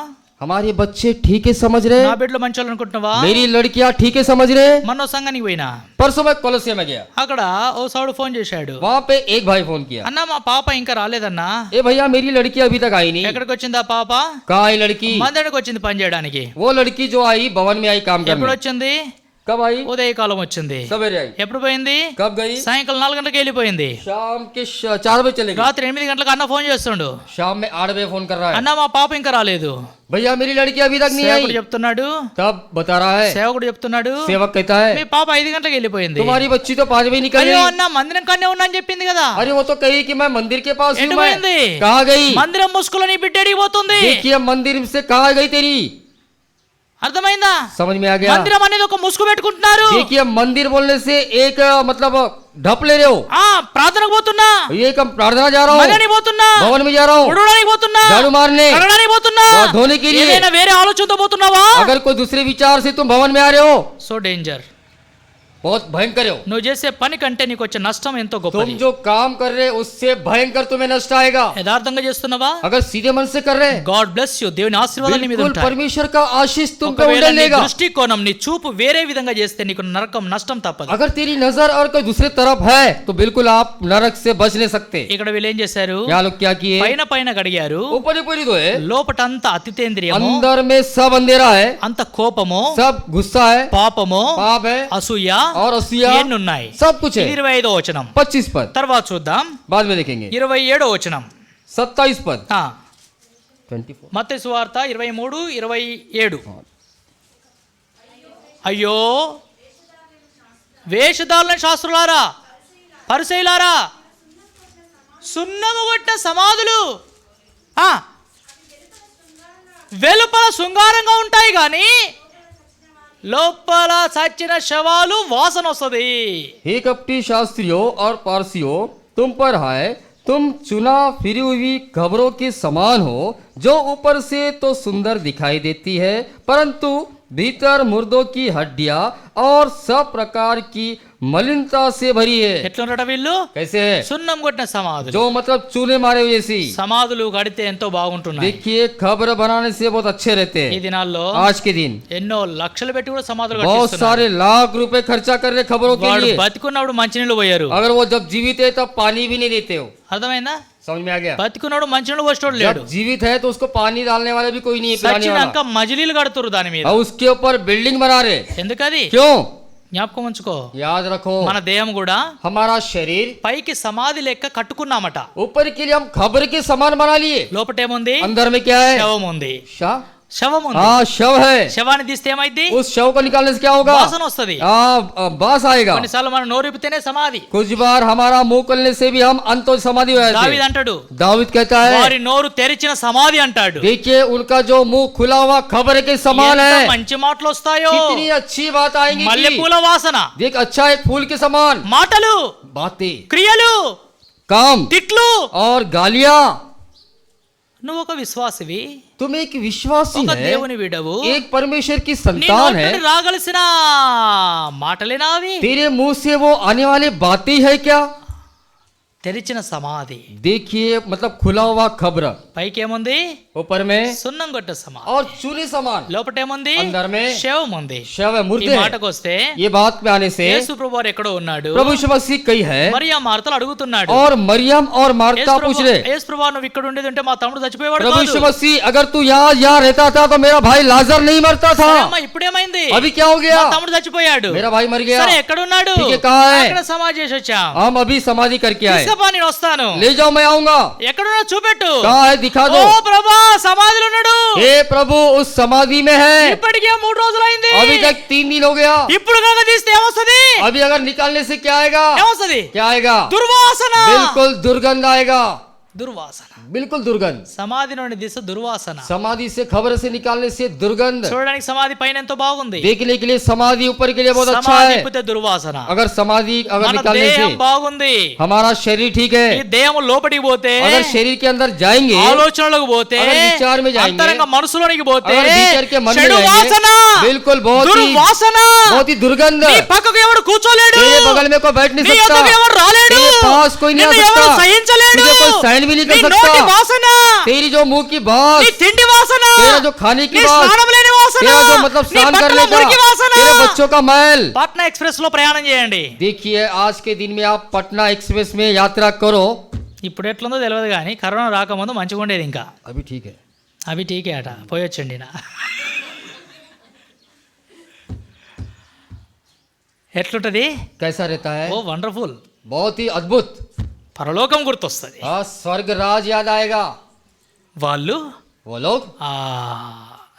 B: हमारे बच्चे ठीक है समझ रहे,
A: నా బిడ్డలు మంచోళ్ళు అనుకుంటున్నావా?
B: मेरी लड़कियां ठीक है समझ रहे।
A: మొన్న సంఘానికి పోయినా,
B: परसों मैं कोलोसिया में गया,
A: అక్కడ ఓ సౌడు ఫోన్ చేశాడు.
B: वहाँ पे एक भाई फोन किया,
A: అన్న మా పాప ఇంకా రాలేదన్నా.
B: ए भैया मेरी लड़की अभी तक आई नहीं।
A: ఎక్కడికి వచ్చింది ఆ పాప?
B: कहाँ आई लड़की?
A: మందిరానికి వచ్చింది పని చేయడానికి.
B: वो लड़की जो आई भवन में आई काम
A: ఎప్పుడు
B: करने।
A: వచ్చింది?
B: कब आई?
A: ఉదయకాలం వచ్చింది.
B: सवेरे आई।
A: ఎప్పుడు పోయింది?
B: कब गई?
A: సాయంకాలం 4 గంటలకు వెళ్ళిపోయింది.
B: शाम के 4 बजे चलेगी।
A: రాత్రి 8 గంటలకు అన్న ఫోన్ చేస్తుండు.
B: शाम में 8 बजे फोन कर रहा है,
A: అన్న మా పాప ఇంకా రాలేదు.
B: भैया मेरी लड़की अभी तक नहीं
A: సేవకుడు
B: आई।
A: చెప్తున్నాడు,
B: तब बता रहा है,
A: సేవకుడు చెప్తున్నాడు,
B: सेवक कहता
A: మీ
B: है
A: పాప 5 గంటలకు వెళ్ళిపోయింది.
B: तुम्हारी बच्ची तो 5 बजे निकल
A: అయ్యో
B: गई।
A: అన్న మందిరం కన్నే ఉన్నా అని చెప్పింది కదా.
B: अरे वो तो कही कि मैं मंदिर के पास हूँ।
A: ఎటు
B: मैं
A: పోయింది?
B: कहाँ गई?
A: మందిరం ముసుగులో నీ బిడ్డ ఎడిగిపోతుంది.
B: देखिए मंदिर से कहाँ गई तेरी?
A: అర్థమైందా?
B: समझ में आ गया?
A: మందిరం అనేది ఒక ముసుగు పెట్టుకుంటున్నారు.
B: देखिए मंदिर बोलने से एक मतलब ढप ले रहे हो।
A: ప్రార్థనకు పోతున్నా,
B: ये कम प्रार्थना जा रहा
A: మందిరానికి
B: हूँ,
A: పోతున్నా,
B: भवन में जा रहा हूँ,
A: ఉడవడానికి పోతున్నా,
B: झाड़ू मारने,
A: కడగడానికి పోతున్నా,
B: और धोने के लिए।
A: ఏదైనా వేరే ఆలోచనతో పోతున్నావా?
B: अगर कोई दूसरे विचार से तुम भवन में आ रहे हो
A: సో డేంజర్.
B: बहुत भयंकर हो।
A: నువ్వు చేసే పని కంటే నీకు వచ్చే నష్టం ఎంతో
B: तुम
A: గొప్పది.
B: जो काम कर रहे उससे भयंकर तुम्हें नष्ट आएगा।
A: యథార్థంగా చేస్తున్నావా?
B: अगर सीधे मन से कर रहे
A: గాడ్ బ్లెస్ యు. దేవుని ఆశీర్వాదాలు నీ మీద
B: बिल्कुल
A: ఉంటాయి.
B: परमेश्वर का आशीष तुम पे
A: ఒకవేళ నీ
B: उड़ेगा।
A: దృష్టికోణం నీ చూపు వేరే విధంగా చేస్తే నీకు నరకం నష్టం తప్పదు.
B: अगर तेरी नजर और कोई दूसरे तरफ है तो बिल्कुल आप नरक से बच नहीं सकते।
A: ఇక్కడ వీళ్ళు ఏం చేశారు?
B: यहाँ लोग क्या किए?
A: పైన పైన గడిగారు,
B: ऊपर ऊपर ही तो है,
A: లోపటంతా అతితేంద్రియము,
B: अंदर में सब अंधेरा है,
A: అంత కోపము,
B: सब गुस्सा है,
A: పాపము,
B: पाप है
A: అసూయ,
B: और असूया,
A: ఇవన్నీ ఉన్నాయి.
B: सब कुछ है।
A: 25వ వచనం
B: 25 पद
A: తర్వాత చూద్దాం.
B: बाद में देखेंगे।
A: 27వ వచనం
B: 27 पद 24
A: మత్తయి సువార్త 23, 27. అయ్యో వేషధారులైన శాస్త్రులారా, పరిసయ్యులారా, సున్నము కొట్టిన సమాధులు వెలుపల శృంగారంగా ఉంటాయి కానీ లోపల చచ్చిన శవాలు వాసన వస్తుంది.
B: हे कपटी शास्त्रियों और पारसियों, तुम पर हाय, तुम चुना फिरी हुई खबरों के समान हो, जो ऊपर से तो सुंदर दिखाई देती है परंतु भीतर मुर्दों की हड्डियां और सब प्रकार की मलिनता से भरी है।
A: ఎట్లున్నారట వీళ్ళు?
B: कैसे है?
A: సున్నం కొట్టిన సమాధులు.
B: जो मतलब चूने मारे हुए जैसी।
A: సమాధులు కడితే ఎంతో బాగుంటున్నాయి.
B: देखिए खबर बनाने से बहुत अच्छे रहते
A: ఈ
B: हैं।
A: దినాల్లో
B: आज के दिन
A: ఎన్నో లక్షలు పెట్టి కూడా సమాధులు
B: बहुत
A: కట్టిస్తున్నారు.
B: सारे लाख रुपए खर्चा कर रहे खबरों के
A: వాడు
B: लिए।
A: బతికున్నప్పుడు మంచినీళ్ళు పోయారు.
B: अगर वो जब जीवित है तब पानी भी नहीं देते हो।
A: అర్థమైందా?
B: समझ में आ गया?
A: బతికున్నాడు మంచినీళ్ళు పోసేటోడు లేడు.
B: जब जीवित है तो उसको पानी डालने वाला भी कोई नहीं है, पिलाने
A: సచ్చినాక
B: वाला।
A: మజిలీలు కడుతురు దాని మీద.
B: और उसके ऊपर बिल्डिंग बना रहे।
A: ఎందుకది?
B: क्यों?
A: జ్ఞాపకం ఉంచుకో.
B: याद रखो,
A: మన దేహం కూడా
B: हमारा शरीर
A: పైకి సమాధి లెక్క కట్టుకున్నామట.
B: ऊपर के लिए हम खबर के समान बना लिए।
A: లోపటేముంది?
B: अंदर में क्या है?
A: శవం ఉంది. శవం ఉంది.
B: हाँ शव है।
A: శవాన్ని తీస్తే ఏమైంది?
B: उस शव को निकालने से क्या होगा?
A: వాసన వస్తది.
B: बास आएगा।
A: కొన్నిసార్లు మనం నోరిపితేనే సమాధి.
B: कुछ बार हमारा मुंह खोलने से भी हम अंत समाधि हो जाते
A: దావీదు
B: हैं।
A: అంటాడు,
B: दाऊद कहता
A: వారి
B: है,
A: నోరు తెరిచిన సమాధి అంటాడు.
B: देखिए उनका जो मुंह खुला हुआ खबर के समान
A: ఎంత
B: है।
A: మంచి మాటలు వస్తాయో.
B: कितनी अच्छी बात आएंगी।
A: మల్లెపూల వాసన,
B: देख अच्छा एक फूल के समान
A: మాటలు,
B: बातें,
A: క్రియలు,
B: काम
A: తిట్లు.
B: और गालियां।
A: నువ్వు ఒక విశ్వాసివి,
B: तुम एक विश्वासी
A: ఒక
B: है,
A: దేవుని విడవు.
B: एक परमेश्वर की
A: నీ
B: संतान
A: నోటి
B: है।
A: నుండి రాగలిసిన మాటలేనా అవి?
B: तेरे मुंह से वो आने वाली बातें है क्या?
A: తెరిచిన సమాధి.
B: देखिए मतलब खुला हुआ खबर,
A: పైకి ఏముంది?
B: ऊपर में
A: సున్నం కొట్ట సమాధి.
B: और चूने समान,
A: లోపటేముంది?
B: अंदर में
A: శవం ఉంది.
B: शव है,
A: ఈ
B: मुर्दे हैं।
A: మాటకు వస్తే
B: ये बात में आने से
A: యేసు ప్రభువారు ఎక్కడో ఉన్నాడు.
B: प्रभु यीशु मसीह कही है,
A: మరియా మార్తలు అడుగుతున్నాడు,
B: और मरियम और मार्ता पूछ रहे,
A: యేసు ప్రభువా నువ్వు ఇక్కడ ఉండేది ఉంటే మా తమ్ముడు చచ్చిపోయేవాడు
B: प्रभु
A: కాదు.
B: यीशु मसीह अगर तू यहाँ रहता था तो मेरा भाई लाजर नहीं मरता था।
A: సరే అమ్మా, ఇప్పుడేమైంది?
B: अभी क्या हो
A: మా
B: गया?
A: తమ్ముడు చచ్చిపోయాడు.
B: मेरा भाई मर गया।
A: సరే ఎక్కడున్నాడు?
B: ठीक है, कहाँ है?
A: అక్కడ సమాధి చేసి వచ్చాం.
B: हम अभी समाधि करके आए।
A: తీసుకుపో, నేను వస్తాను.
B: ले जाओ, मैं आऊंगा।
A: ఎక్కడున్నా చూపెట్టు.
B: कहाँ है? दिखा
A: ఓ
B: दो।
A: ప్రభా, సమాధిలో ఉన్నాడు.
B: हे प्रभु उस समाधि में है।
A: ఇప్పటికే 3 రోజులైంది.
B: अभी तक 3 दिन हो गया।
A: ఇప్పుడు కాక తీస్తే ఏమొస్తది?
B: अभी अगर निकालने से क्या आएगा?
A: ఏమొస్తది?
B: क्या आएगा?
A: దుర్వాసన.
B: बिल्कुल दुर्गंध आएगा।
A: దుర్వాసన.
B: बिल्कुल दुर्गंध।
A: సమాధి నుండి తీస్తే దుర్వాసన.
B: समाधि से खबर से निकालने से दुर्गंध।
A: చూడడానికి సమాధి పైన ఎంతో బాగుంది.
B: देखने के लिए समाधि ऊपर के लिए बहुत अच्छा
A: సమాధి
B: है।
A: ఇప్పితే దుర్వాసన.
B: अगर समाधि अगर
A: మన
B: निकालने
A: దేహం
B: से
A: బాగుంది.
B: हमारा शरीर ठीक
A: ఈ
B: है।
A: దేహం లోపలికి పోతే,
B: अगर शरीर के अंदर जाएंगे,
A: ఆలోచనలకు పోతే,
B: अगर विचार में जाएंगे,
A: అంతరంగ మనసులోనికి పోతే,
B: अगर भीतर के मन में
A: చెడు
B: जाएंगे,
A: వాసన,
B: बिल्कुल बहुत
A: దుర్వాసన.
B: ही दुर्गंध।
A: నీ పక్కకు ఎవడు కూర్చోలేడు.
B: तेरे बगल में कोई बैठ नहीं
A: నీ
B: सकता।
A: ఎదురుగా ఎవడు రాలేడు.
B: तेरे पास कोई नहीं आ
A: నిన్ను ఎవడు
B: सकता।
A: సహించలేడు.
B: तुझे कोई सहन भी नहीं
A: నీ
B: कर
A: నోటి
B: सकता।
A: వాసన,
B: तेरी जो मुंह की
A: నీ
B: बात,
A: తిండి వాసన,
B: तेरा जो खाने की
A: నీ
B: बात,
A: స్నానం లేని వాసన,
B: तेरा जो मतलब
A: నీ
B: स्नान
A: బట్టల
B: करने का,
A: మురికి వాసన.
B: तेरे बच्चों का मैल।
A: పాట్నా ఎక్స్ప్రెస్ లో ప్రయాణం చేయండి.
B: देखिए आज के दिन में आप पटना एक्सप्रेस में यात्रा करो।
A: ఇప్పుడు ఎట్లుందో తెలియదు కానీ కరోనా రాకముందు మంచిగా ఉండేది. ఇంకా
B: अभी ठीक है।
A: అవి టీకే అట, పోయొచ్చండి నా. ఎట్లుంటది?
B: कैसा रहता है?
A: ఓ వండర్ఫుల్.
B: बहुत ही अद्भुत।
A: పరలోకం గుర్తొస్తుంది.
B: स्वर्ग राज याद आएगा।
A: వాళ్ళు
B: वो लोग
A: ఆ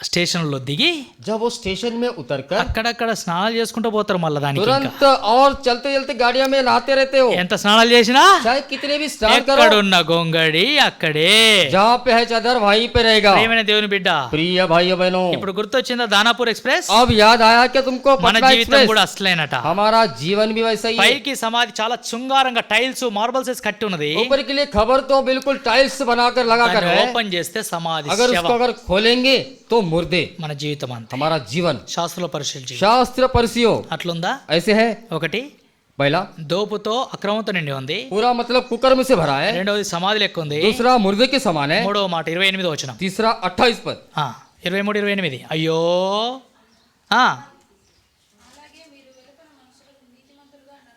A: స్టేషన్లో దిగి
B: जब वो स्टेशन में उतरकर
A: అక్కడక్కడ స్నానాలు చేసుకుంటూ పోతారు. మళ్ళీ దానికి ఇంకా
B: तुरंत और चलते चलते गाड़ियों में नहाते रहते हो।
A: ఎంత స్నానాలు చేసినా
B: चाहे कितने भी स्नान करो,
A: ఎక్కడున్న గొంగడి అక్కడే.
B: जहाँ पे है चादर वहीं पे रहेगा।
A: ప్రియమైన దేవుని బిడ్డ,
B: प्रिय भाइयों बहनों,
A: ఇప్పుడు గుర్తొచ్చిందా దానాపూర్ ఎక్స్ప్రెస్?
B: अब याद आया क्या तुमको
A: మన
B: पटना
A: జీవితం
B: एक्सप्रेस?
A: కూడా అసలేనట.
B: हमारा जीवन भी वैसा ही है।
A: పైకి సమాధి చాలా శృంగారంగా టైల్స్ మార్బల్స్ వేసి కట్టి ఉన్నది.
B: ऊपर के लिए खबर तो बिल्कुल टाइल्स बनाकर लगा कर है।
A: ఓపెన్ చేస్తే సమాధి
B: अगर
A: శవం.
B: उसको अगर खोलेंगे तो मुर्दे
A: మన జీవితం అంతే.
B: हमारा जीवन।
A: శాస్త్రంలో పరిశీలించి
B: शास्त्र परसियो
A: అట్లుందా?
B: ऐसे है।
A: ఒకటి
B: पहला
A: దోపుతో అక్రమంతో నిండి ఉంది.
B: पूरा मतलब कुकर्म से भरा है।
A: రెండవది సమాధి లెక్క ఉంది.
B: दूसरा मुर्दे के समान है।
A: మూడవ మాట 28వ వచనం.
B: तीसरा 28 पद
A: 23 28. అయ్యో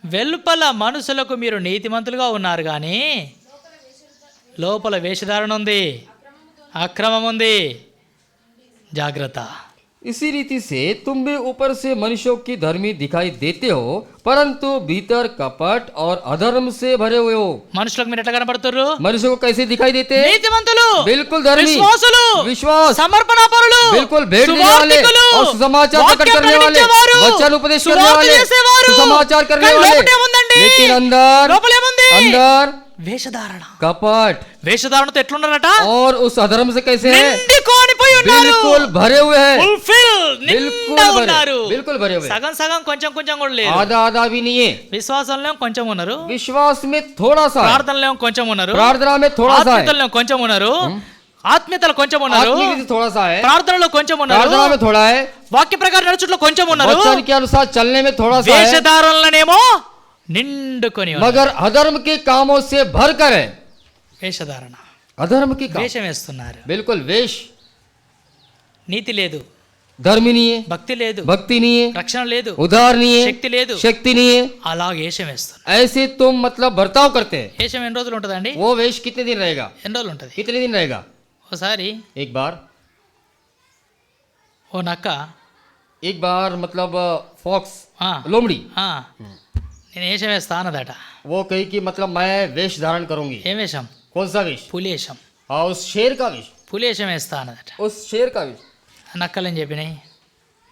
A: వెలుపల మనుషులకు మీరు నీతిమంతులుగా ఉన్నారు కానీ లోపల వేషధారణ ఉంది, అక్రమం ఉంది. జాగ్రత్త.
B: इसी रीति से तुम भी ऊपर से मनुष्यों की धर्मी दिखाई देते हो परंतु भीतर कपट और अधर्म से भरे हुए हो।
A: మనుషులకు మీరు ఎట్లా కనబడుతున్నారు?
B: मनुष्यों को कैसे दिखाई देते?
A: నీతిమంతులు,
B: बिल्कुल धर्मी,
A: విశ్వాసులు,
B: विश्वास,
A: సమర్పణాపరులు,
B: बिल्कुल भेंट देने वाले
A: సువార్తికులు,
B: और सुसमाचार प्रकट
A: వాక్యం
B: करने वाले,
A: ప్రకటించేవారు,
B: वचन उपदेश करने
A: సువార్త
B: वाले,
A: చేసేవారు.
B: सुसमाचार करने
A: కానీ
B: वाले,
A: లోపల ఏముందండి?
B: लेकिन अंदर
A: లోపల ఏముంది?
B: अंदर
A: వేషధారణ.
B: कपट
A: వేషధారణతో ఎట్లున్నారట?
B: और उस अधर्म से कैसे है?
A: నిండిపోయి ఉన్నారు.
B: बिल्कुल भरे हुए हैं,
A: ఫుల్ఫిల్
B: बिल्कुल
A: నిండా
B: भरे,
A: ఉన్నారు.
B: बिल्कुल भरे हुए,
A: సగం సగం కొంచెం కొంచెం కూడా లేదు.
B: आधा आधा भी नहीं है।
A: విశ్వాసంలో కొంచెం ఉన్నారు,
B: विश्वास में थोड़ा सा है,
A: ప్రార్థనలో కొంచెం ఉన్నారు,
B: प्रार्थना में थोड़ा सा है,
A: ఆత్మీయతలో కొంచెం ఉన్నారు, ఆత్మీయతలో కొంచెం ఉన్నారు,
B: आत्मिक में थोड़ा सा है,
A: ప్రార్థనలో కొంచెం ఉన్నారు,
B: प्रार्थना में थोड़ा है,
A: వాక్య ప్రకారం నడుచుట్లో కొంచెం ఉన్నారు,
B: वचन के अनुसार चलने में थोड़ा सा है,
A: వేషధారణలనేమో నిండుకొని ఉన్నారు.
B: मगर अधर्म के कामों से भर कर है।
A: వేషధారణ,
B: अधर्म की काम,
A: వేషం వేస్తున్నారు.
B: बिल्कुल वेश,
A: నీతి లేదు,
B: धर्मी नहीं है,
A: భక్తి లేదు,
B: भक्ति नहीं है,
A: రక్షణ లేదు,
B: उदार नहीं है,
A: శక్తి లేదు,
B: शक्ति नहीं है,
A: అలా వేషం వేస్తున్నారు.
B: ऐसे तुम मतलब बर्ताव करते हैं।
A: వేషం ఎన్ని రోజులు ఉంటుందండి?
B: वो वेश कितने दिन रहेगा?
A: ఎన్ని రోజులు ఉంటుంది?
B: कितने दिन रहेगा?
A: ఒకసారి
B: एक बार
A: ఓ నక్క
B: मतलब फॉक्स
A: ఆ,
B: लोमड़ी
A: ఆ, నేను వేషం వేస్తా అన్నదట.
B: वो कही कि मतलब मैं वेश धारण करूंगी।
A: ఏం వేషం?
B: कौन सा वेश?
A: పులి వేషం.
B: हाँ, उस शेर का वेश,
A: పులి వేషం వేస్తా అన్నదట.
B: उस शेर का वेश।
A: నక్కలని చెప్పినాయి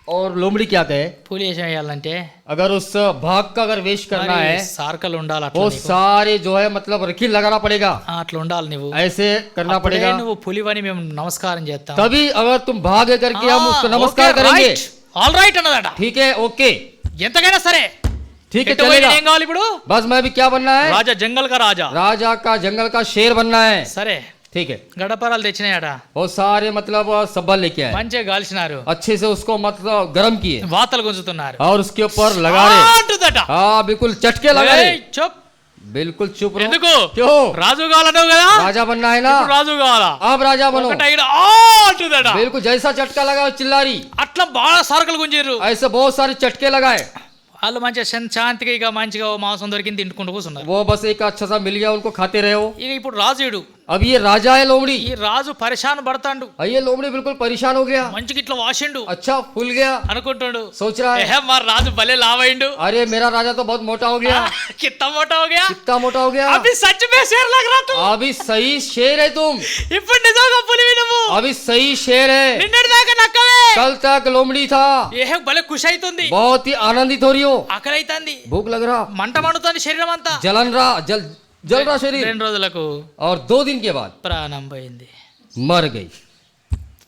B: और लोमड़ी क्या कहे?
A: పులి వేషం వేయాలంటే
B: अगर उस भाग का अगर वेश करना
A: మరి
B: है
A: సార్కలు ఉండాలి, అట్లా
B: वो
A: నీకు.
B: सारे जो है मतलब रखील लगाना पड़ेगा,
A: అట్లా ఉండాలి నువ్వు.
B: ऐसे करना
A: అప్పుడే
B: पड़ेगा,
A: నువ్వు పులివని మేము నమస్కారం చేస్తాం.
B: तभी अगर तुम भाग करके हम उसको नमस्कार करेंगे।
A: ఆల్ రైట్ అన్నదట.
B: ठीक है, ओके,
A: ఎంతకైనా సరే
B: ठीक है,
A: ఎటు పోయినా
B: चलेगा।
A: ఏం కావాలి ఇప్పుడు?
B: बस मैं भी क्या बनना है?
A: రాజా జంగల్ కా రాజా.
B: राजा का जंगल का शेर बनना है।
A: సరే
B: ठीक है,
A: గడపరాలు తెచ్చినాయట,
B: बहुत सारे मतलब सब्बल लेके आए,
A: మంచిగా గాల్చినారు,
B: अच्छे से उसको मतलब गर्म किए
A: వాతలు గుంజుతున్నారు.
B: और उसके ऊपर लगा रहे।
A: అంటుందట.
B: हाँ, बिल्कुल चटके लगा रहे।
A: ఏయ్, చూప్.
B: बिल्कुल चुप रहो।
A: ఎందుకు?
B: क्यों?
A: రాజు కావాలన్నావు కదా,
B: राजा बनना है ना,
A: ఇప్పుడు రాజు కావాలా?
B: आप राजा बनो।
A: ఒకటి అయినా అంటుందట.
B: बिल्कुल जैसा चटका लगा चिल्ला रही,
A: అట్లా బాగా సార్కలు గుంజిర్రు.
B: ऐसे बहुत सारे चटके लगाए।
A: వాళ్ళు మంచిగా శాంతిగా ఇక మంచిగా ఓ మాంసం దొరికింది తింటుకుంటూ కూర్చున్నారు.
B: वो बस एक अच्छा सा मिल गया, उनको खाते रहे हो।
A: ఇక ఇప్పుడు రాజుడు,
B: अब ये राजा है लोमड़ी,
A: ఈ రాజు పరిశాన్ పడతాండు,
B: ये लोमड़ी बिल्कुल परेशान हो गया,
A: మంచిగా ఇట్లా వాసిండు
B: अच्छा फूल गया,
A: అనుకుంటాడు.
B: सोच रहा है
A: ఏహే మా రాజు భలే లావైండు,
B: अरे मेरा राजा तो बहुत मोटा हो गया।
A: కిత్తా మోటా హో గయా,
B: कितना मोटा हो गया?
A: అభి సచ్ మే షేర్ లగ్ రहा తు.
B: अभी सही शेर है तुम,
A: ఇప్పుడు నిజంగా పులివి నువ్వు.
B: अभी सही शेर है।
A: నిన్నటి దాకా నక్కవే.
B: कल तक लोमड़ी था,
A: ఏహే భలే ఖుషి అవుతుంది,
B: बहुत ही आनंदित हो रही हो,
A: ఆకలి అవుతుంది,
B: भूख लग रहा,
A: మంట మండుతుంది శరీరం అంతా.
B: जलन रहा, जल रहा शरीर,
A: 2 రోజులకు
B: और 2 दिन के बाद
A: ప్రాణం పోయింది,
B: मर गई,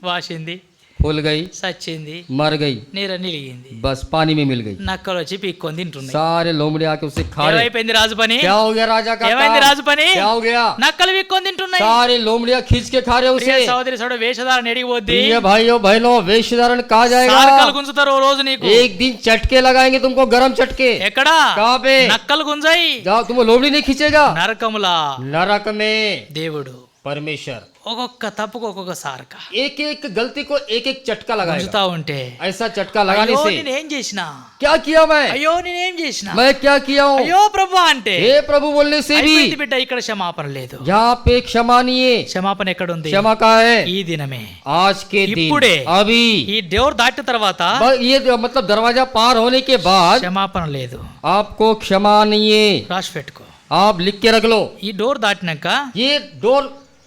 A: వాసింది,
B: फूल गई,
A: సచ్చింది,
B: मर गई,
A: నీర నిలిగింది.
B: बस पानी में मिल गई।
A: నక్కలు వచ్చి పీక్కొని తింటున్నాయి.
B: सारे लोमड़ी आके उसे खा रहे।
A: ఏమైపోయింది రాజు పని?
B: क्या हो गया राजा का
A: ఏమైంది
B: काम?
A: రాజు పని?
B: क्या हो गया?
A: నక్కలు పీక్కొని తింటున్నాయి.
B: सारे लोमड़िया खींच के खा रहे
A: ప్రియ
B: उसे।
A: సహోదరి సోదరు వేషధారణ ఎడిగిపోద్ది.
B: प्रिय भाइयों बहनों, वेशधारण कहा
A: సార్కలు
B: जाएगा।
A: గుంజుతారు ఓ రోజు నీకు.
B: एक दिन चटके लगाएंगे तुमको, गरम चटके।
A: ఎక్కడ?
B: कहाँ पे?
A: నక్కలు గుంజాయి
B: जाओ, तुमको लोमड़ी नहीं खींचेगा।
A: నరకములా
B: नरक में
A: దేవుడు
B: परमेश्वर
A: ఒక్కొక్క తప్పుకు ఒక్కొక్క సార్క
B: एक एक गलती को एक एक चटका लगाएगा।
A: గుంజుతా ఉంటే
B: ऐसा चटका लगाने
A: అయ్యో
B: से
A: నేనేం చేసినా,
B: क्या किया मैं?
A: అయ్యో నేనేం చేసినా,
B: मैं क्या किया हूँ?
A: అయ్యో ప్రభు అంటే
B: हे प्रभु बोलने से भी
A: అయిపోయింది బిడ్డ, ఇక్కడ క్షమాపణ లేదు.
B: यहाँ पे क्षमा नहीं है।
A: క్షమాపణ ఎక్కడుంది?
B: क्षमा का है
A: ఈ దినమే,
B: आज के दिन,
A: ఇప్పుడే.
B: अभी
A: ఈ డోర్ దాటిన తర్వాత
B: ये मतलब दरवाजा पार होने के बाद
A: క్షమాపణ లేదు.
B: आपको क्षमा नहीं है।
A: రాసి పెట్టుకో.
B: आप लिख के रख लो,
A: ఈ డోర్ దాటినాక
B: ये डोर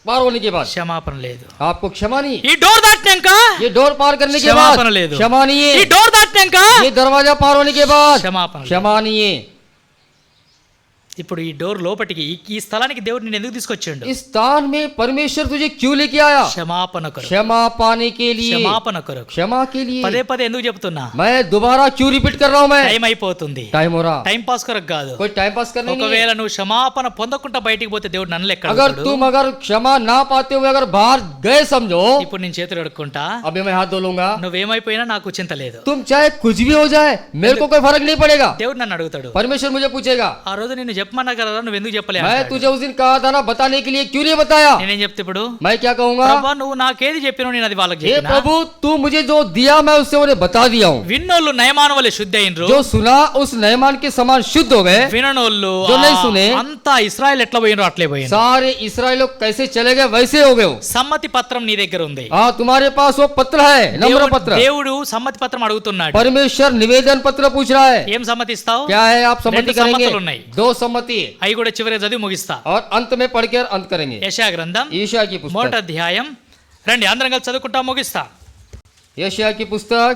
B: पार होने के बाद
A: క్షమాపణ లేదు.
B: आपको क्षमा नहीं है।
A: ఈ డోర్ దాటినాక
B: ये डोर पार करने के बाद
A: क्षमापण లేదు.
B: क्षमा नहीं
A: ఈ
B: है।
A: డోర్ దాటినాక
B: ये दरवाजा पार होने के बाद
A: క్షమాపణ లేదు.
B: क्षमा नहीं है।
A: ఇప్పుడు ఈ డోర్ లోపటికి ఈ స్థలానికి దేవుడు నిన్ను ఎందుకు తీసుకొచ్చిండు?
B: इस स्थान में परमेश्वर तुझे क्यों लेके आया?
A: క్షమాపణ కొరకు,
B: क्षमा पाने के लिए,
A: క్షమాపణ కొరకు.
B: क्षमा के लिए।
A: పదే పదే ఎందుకు చెప్తున్నా?
B: मैं दोबारा क्यों रिपीट कर रहा हूँ? मैं
A: టైం అయిపోతుంది.
B: टाइम हो रहा,
A: టైం పాస్ కొరకు కాదు.
B: कोई टाइम पास करने नहीं है।
A: ఒకవేళ నువ్వు క్షమాపణ పొందకుండా బయటికి పోతే దేవుడు నన్ను లెక్క
B: अगर
A: అడుగుతాడు.
B: तुम अगर क्षमा ना पाते हुए अगर बाहर गए समझो,
A: ఇప్పుడు నేను చేతులు అడుక్కుంటా,
B: अभी मैं हाथ धो लूंगा,
A: నువ్వేమైపోయినా నాకు చింత లేదు.
B: तुम चाहे कुछ भी हो जाए मेरे को कोई फर्क नहीं पड़ेगा।
A: దేవుడు నన్ను అడుగుతాడు,
B: परमेश्वर मुझे पूछेगा,
A: ఆ రోజు నిన్ను చెప్పమన్నా కదా, నువ్వు ఎందుకు చెప్పలే
B: मैं
A: అంటాడు.
B: तुझे उस दिन कहा था ना, बताने के लिए क्यों नहीं बताया?
A: నేనేం చెప్తే ఇప్పుడు?
B: मैं क्या कहूंगा?
A: ప్రభా నువ్వు నాకేది చెప్పినావు నేను అది వాళ్ళకి
B: हे
A: చెప్పినా.
B: प्रभु, तू मुझे जो दिया मैं उससे उन्हें बता दिया हूँ।
A: విన్నోళ్ళు నయమాను వలె శుద్ధి అయినరు,
B: जो सुना उस नयमान के समान शुद्ध हो गए।
A: విననోళ్ళు
B: जो नहीं सुने,
A: అంతా ఇశ్రాయేల్ ఎట్లా పోయినరో అట్లే పోయినరు.
B: सारे इसराइल लोग कैसे चले गए वैसे हो गए हो।
A: సమ్మతి పత్రం నీ దగ్గర ఉంది.
B: हाँ, तुम्हारे पास वो पत्र है, नम्र पत्र।
A: దేవుడు సమ్మతి పత్రం అడుగుతున్నాడు.
B: परमेश्वर निवेदन पत्र पूछ रहा है।
A: ఏం సమ్మతిస్తావు?
B: क्या है? आप सम्मति
A: రెండు
B: करेंगे?
A: సమ్మతులు ఉన్నాయి.
B: दो सम्मति है।
A: అవి కూడా చివరి చదివి ముగిస్తా.
B: और अंत में पढ़कर अंत करेंगे।
A: యెషయా గ్రంథం
B: यशायाह की
A: మొదటి
B: पुस्तक,
A: అధ్యాయం, రండి అందరం కలిసి చదువుకుంటా ముగిస్తా.
B: यशायाह की पुस्तक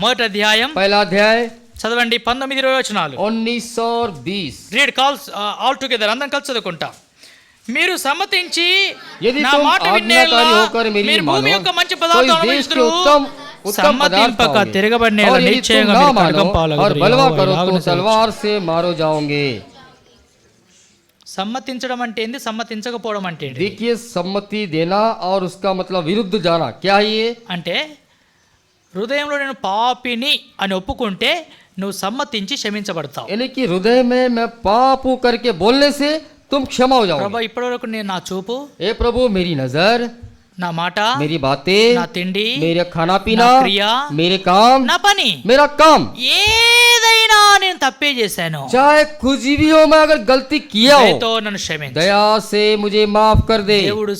A: మొదటి అధ్యాయం
B: पहला अध्याय
A: చదవండి 19-20 వచనాలు.
B: 19 और 20।
A: రీడ్ కాల్స్ ఆల్ టుగెదర్, అందరం కలిసి చదువుకుంటా. మీరు సమ్మతించి
B: यदि
A: నా
B: तुम
A: మాట వినేలా
B: आज्ञाकारी होकर मेरी
A: మీరు
B: मानो,
A: భూమి యొక్క మంచి
B: तो
A: పదార్థాలు
B: इस देश के
A: అనుభవించుదురు.
B: उत्तम उत्तम पदार्थ
A: సమ్మతింపక
B: खाओगे।
A: తిరగబడిన
B: और यदि तुम
A: నిశ్చయంగా
B: ना
A: మీరు
B: मानो
A: ఖడ్గం
B: और
A: పాలగుదురు.
B: बलवा
A: యెహోవా
B: करो
A: ఇలాగున
B: तो
A: సెలవిచ్చును.
B: तलवार से मारो जाओगे।
A: సమ్మతించడం అంటే ఏంది, సమ్మతించకపోవడం అంటే ఏంటి?
B: देखिए, सम्मति देना और उसका मतलब विरुद्ध जाना क्या है ये?
A: అంటే హృదయంలో నేను పాపిని అని ఒప్పుకుంటే నువ్వు సమ్మతించి క్షమించబడతావు.
B: यानी कि हृदय में मैं पाप हूं करके बोलने से तुम क्षमा हो जाओगे।
A: ప్రభా ఇప్పటి వరకు నేను నా చూపు,
B: ए प्रभु, मेरी नजर,
A: నా మాట,
B: मेरी बातें,
A: నా తిండి,
B: मेरा खाना पीना,
A: నా క్రియ,
B: मेरे काम,
A: నా పని,
B: मेरा काम,
A: ఏదైనా నేను తప్పే చేశాను,
B: चाहे कुछ भी हो, मैं अगर गलती किया हो,
A: దయతో నన్ను క్షమించు.
B: दया से मुझे माफ कर दे।
A: దేవుడు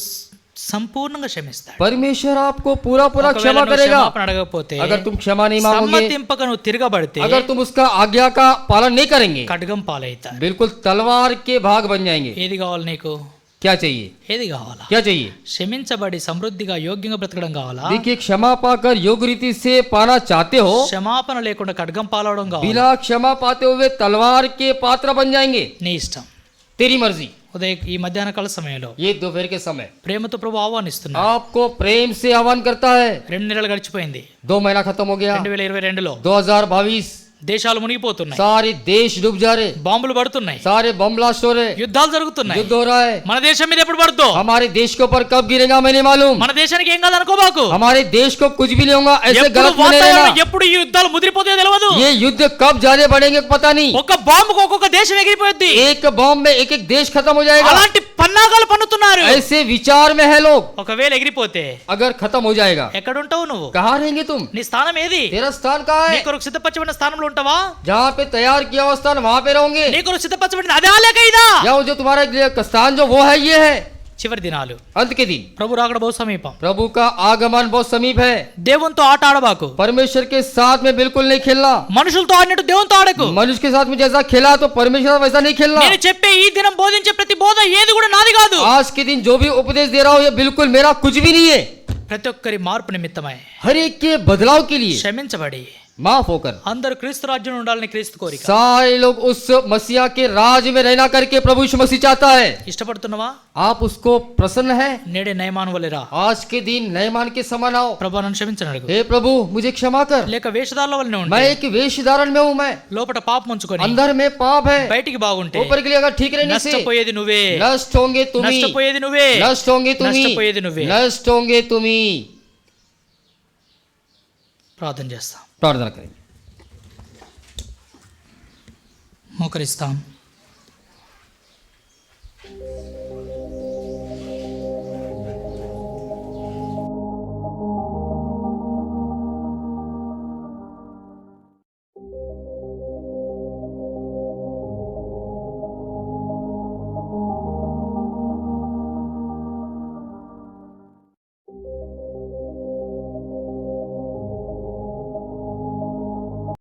A: సంపూర్ణంగా క్షమిస్తాడు.
B: परमेश्वर आपको पूरा पूरा
A: ఒకవేళ
B: क्षमा
A: నువ్వు
B: करेगा।
A: క్షమాపణ అడగకపోతే,
B: अगर तुम क्षमा नहीं मांगोगे,
A: సమ్మతింపక నువ్వు తిరగబడితే
B: अगर तुम उसका आज्ञा का पालन नहीं करेंगे,
A: ఖడ్గం పాలవుతారు.
B: बिल्कुल तलवार के भाग बन जाएंगे।
A: ఏది కావాలి నీకు?
B: क्या चाहिए?
A: ఏది కావాలా?
B: क्या चाहिए?
A: క్షమించబడి సమృద్ధిగా యోగ్యంగా బ్రతకడం కావాలా?
B: देखिए, क्षमा पाकर योग्य रीति से पाना चाहते हो,
A: క్షమాపణ లేకుండా ఖడ్గం పాలవడం కావాలి.
B: बिना क्षमा पाते हुए तलवार के पात्र बन जाएंगे।
A: నీ ఇష్టం.
B: तेरी मर्जी।
A: ఉదయం ఈ మధ్యాహ్న కాల సమయంలో
B: ये दोपहर के समय
A: ప్రేమతో ప్రభు ఆహ్వానిస్తున్నా.
B: आपको प्रेम से आह्वान करता है।
A: 2 నెలలు గడిచిపోయింది.
B: 2 महीना खत्म हो गया,
A: 2022లో
B: 2022,
A: దేశాలు మునిగిపోతున్నాయి,
B: सारे देश डूब जा रहे,
A: బాంబులు పడుతున్నాయి,
B: सारे बम ब्लास्ट हो रहे,
A: యుద్ధాలు జరుగుతున్నాయి.
B: युद्ध हो रहा है।
A: మన దేశం మీద ఎప్పుడు పడుతుందో?
B: हमारे देश के ऊपर कब गिरेगा मैं नहीं मालूम।
A: మన దేశానికి ఏం కాదు అనుకోబాకు.
B: हमारे देश को कुछ भी नहीं होगा, ऐसे
A: ఎప్పుడు
B: गलत में नहीं
A: వాతావరణం,
B: रहना।
A: ఎప్పుడు ఈ యుద్ధాలు ముదిరిపోతాయో తెలియదు.
B: ये युद्ध कब ज्यादा बढ़ेंगे पता नहीं।
A: ఒక బాంబుకు ఒక్కొక్క దేశం ఎగిరిపోద్ది.
B: एक बम में एक एक देश खत्म हो जाएगा।
A: అలాంటి పన్నాగాలు పన్నుతున్నారు.
B: ऐसे विचार में है लोग।
A: ఒకవేళ ఎగిరిపోతే
B: अगर खत्म हो जाएगा,
A: ఎక్కడుంటావు నువ్వు?
B: कहाँ रहेंगे तुम?
A: నీ స్థానం ఏది?
B: तेरा स्थान कहाँ
A: నీ
B: है?
A: కొరకు సిద్ధపరచబడిన స్థానంలో ఉంటావా?
B: जहाँ पे तैयार किया हुआ स्थान वहाँ पे रहोगे,
A: నీ కొరకు సిద్ధపరచబడిన అదే లేక ఇదా?
B: या वो जो तुम्हारा स्थान जो वो है ये है।
A: చివరి దినాలు,
B: अंत के दिन
A: ప్రభు రాకడ బహు సమీపం.
B: प्रभु का आगमन बहुत समीप है।
A: దేవునితో ఆట ఆడబాకు.
B: परमेश्वर के साथ में बिल्कुल नहीं खेलना।
A: మనుషులతో ఆడినట్టు దేవునితో ఆడకు.
B: मनुष्य के साथ में जैसा खेला तो परमेश्वर के साथ वैसा नहीं खेलना।
A: నేను చెప్పే ఈ దినం బోధించే ప్రతి బోధ ఏది కూడా నాది కాదు.
B: आज के दिन जो भी उपदेश दे रहा हूँ ये बिल्कुल मेरा कुछ भी नहीं है।
A: ప్రతి ఒక్కరి మార్పు నిమిత్తమై
B: हर एक के बदलाव के लिए,
A: క్షమించబడి
B: माफ होकर
A: అందరూ క్రీస్తు రాజ్యంలో ఉండాలని క్రీస్తు కోరిక.
B: सारे लोग उस मसीहा के राज में रहना करके प्रभु यीशु मसीह चाहता है।
A: ఇష్టపడుతున్నావా?
B: आप उसको प्रसन्न है?
A: నేడే నయమాను వలె రా.
B: आज के दिन नयमान के समान आओ।
A: ప్రభు నన్ను క్షమించను అడుగు.
B: हे प्रभु मुझे क्षमा कर,
A: లేక వేషధారుల వలనే
B: मैं
A: ఉంటే
B: एक वेश धारण में हूँ, मैं
A: లోపల పాపం ఉంచుకొని
B: अंदर में पाप है,
A: బయటికి బాగుంటే
B: ऊपर के लिए अगर ठीक रहने से
A: నష్టపోయేది నువ్వే.
B: नष्ट होंगे तुम ही,
A: నష్టపోయేది నువ్వే.
B: नष्ट होंगे तुम ही,
A: నష్టపోయేది నువ్వే.
B: नष्ट होंगे तुम ही।
A: ప్రార్థన చేస్తాం,
B: प्रार्थना करेंगे।
A: మోకరిస్తాం.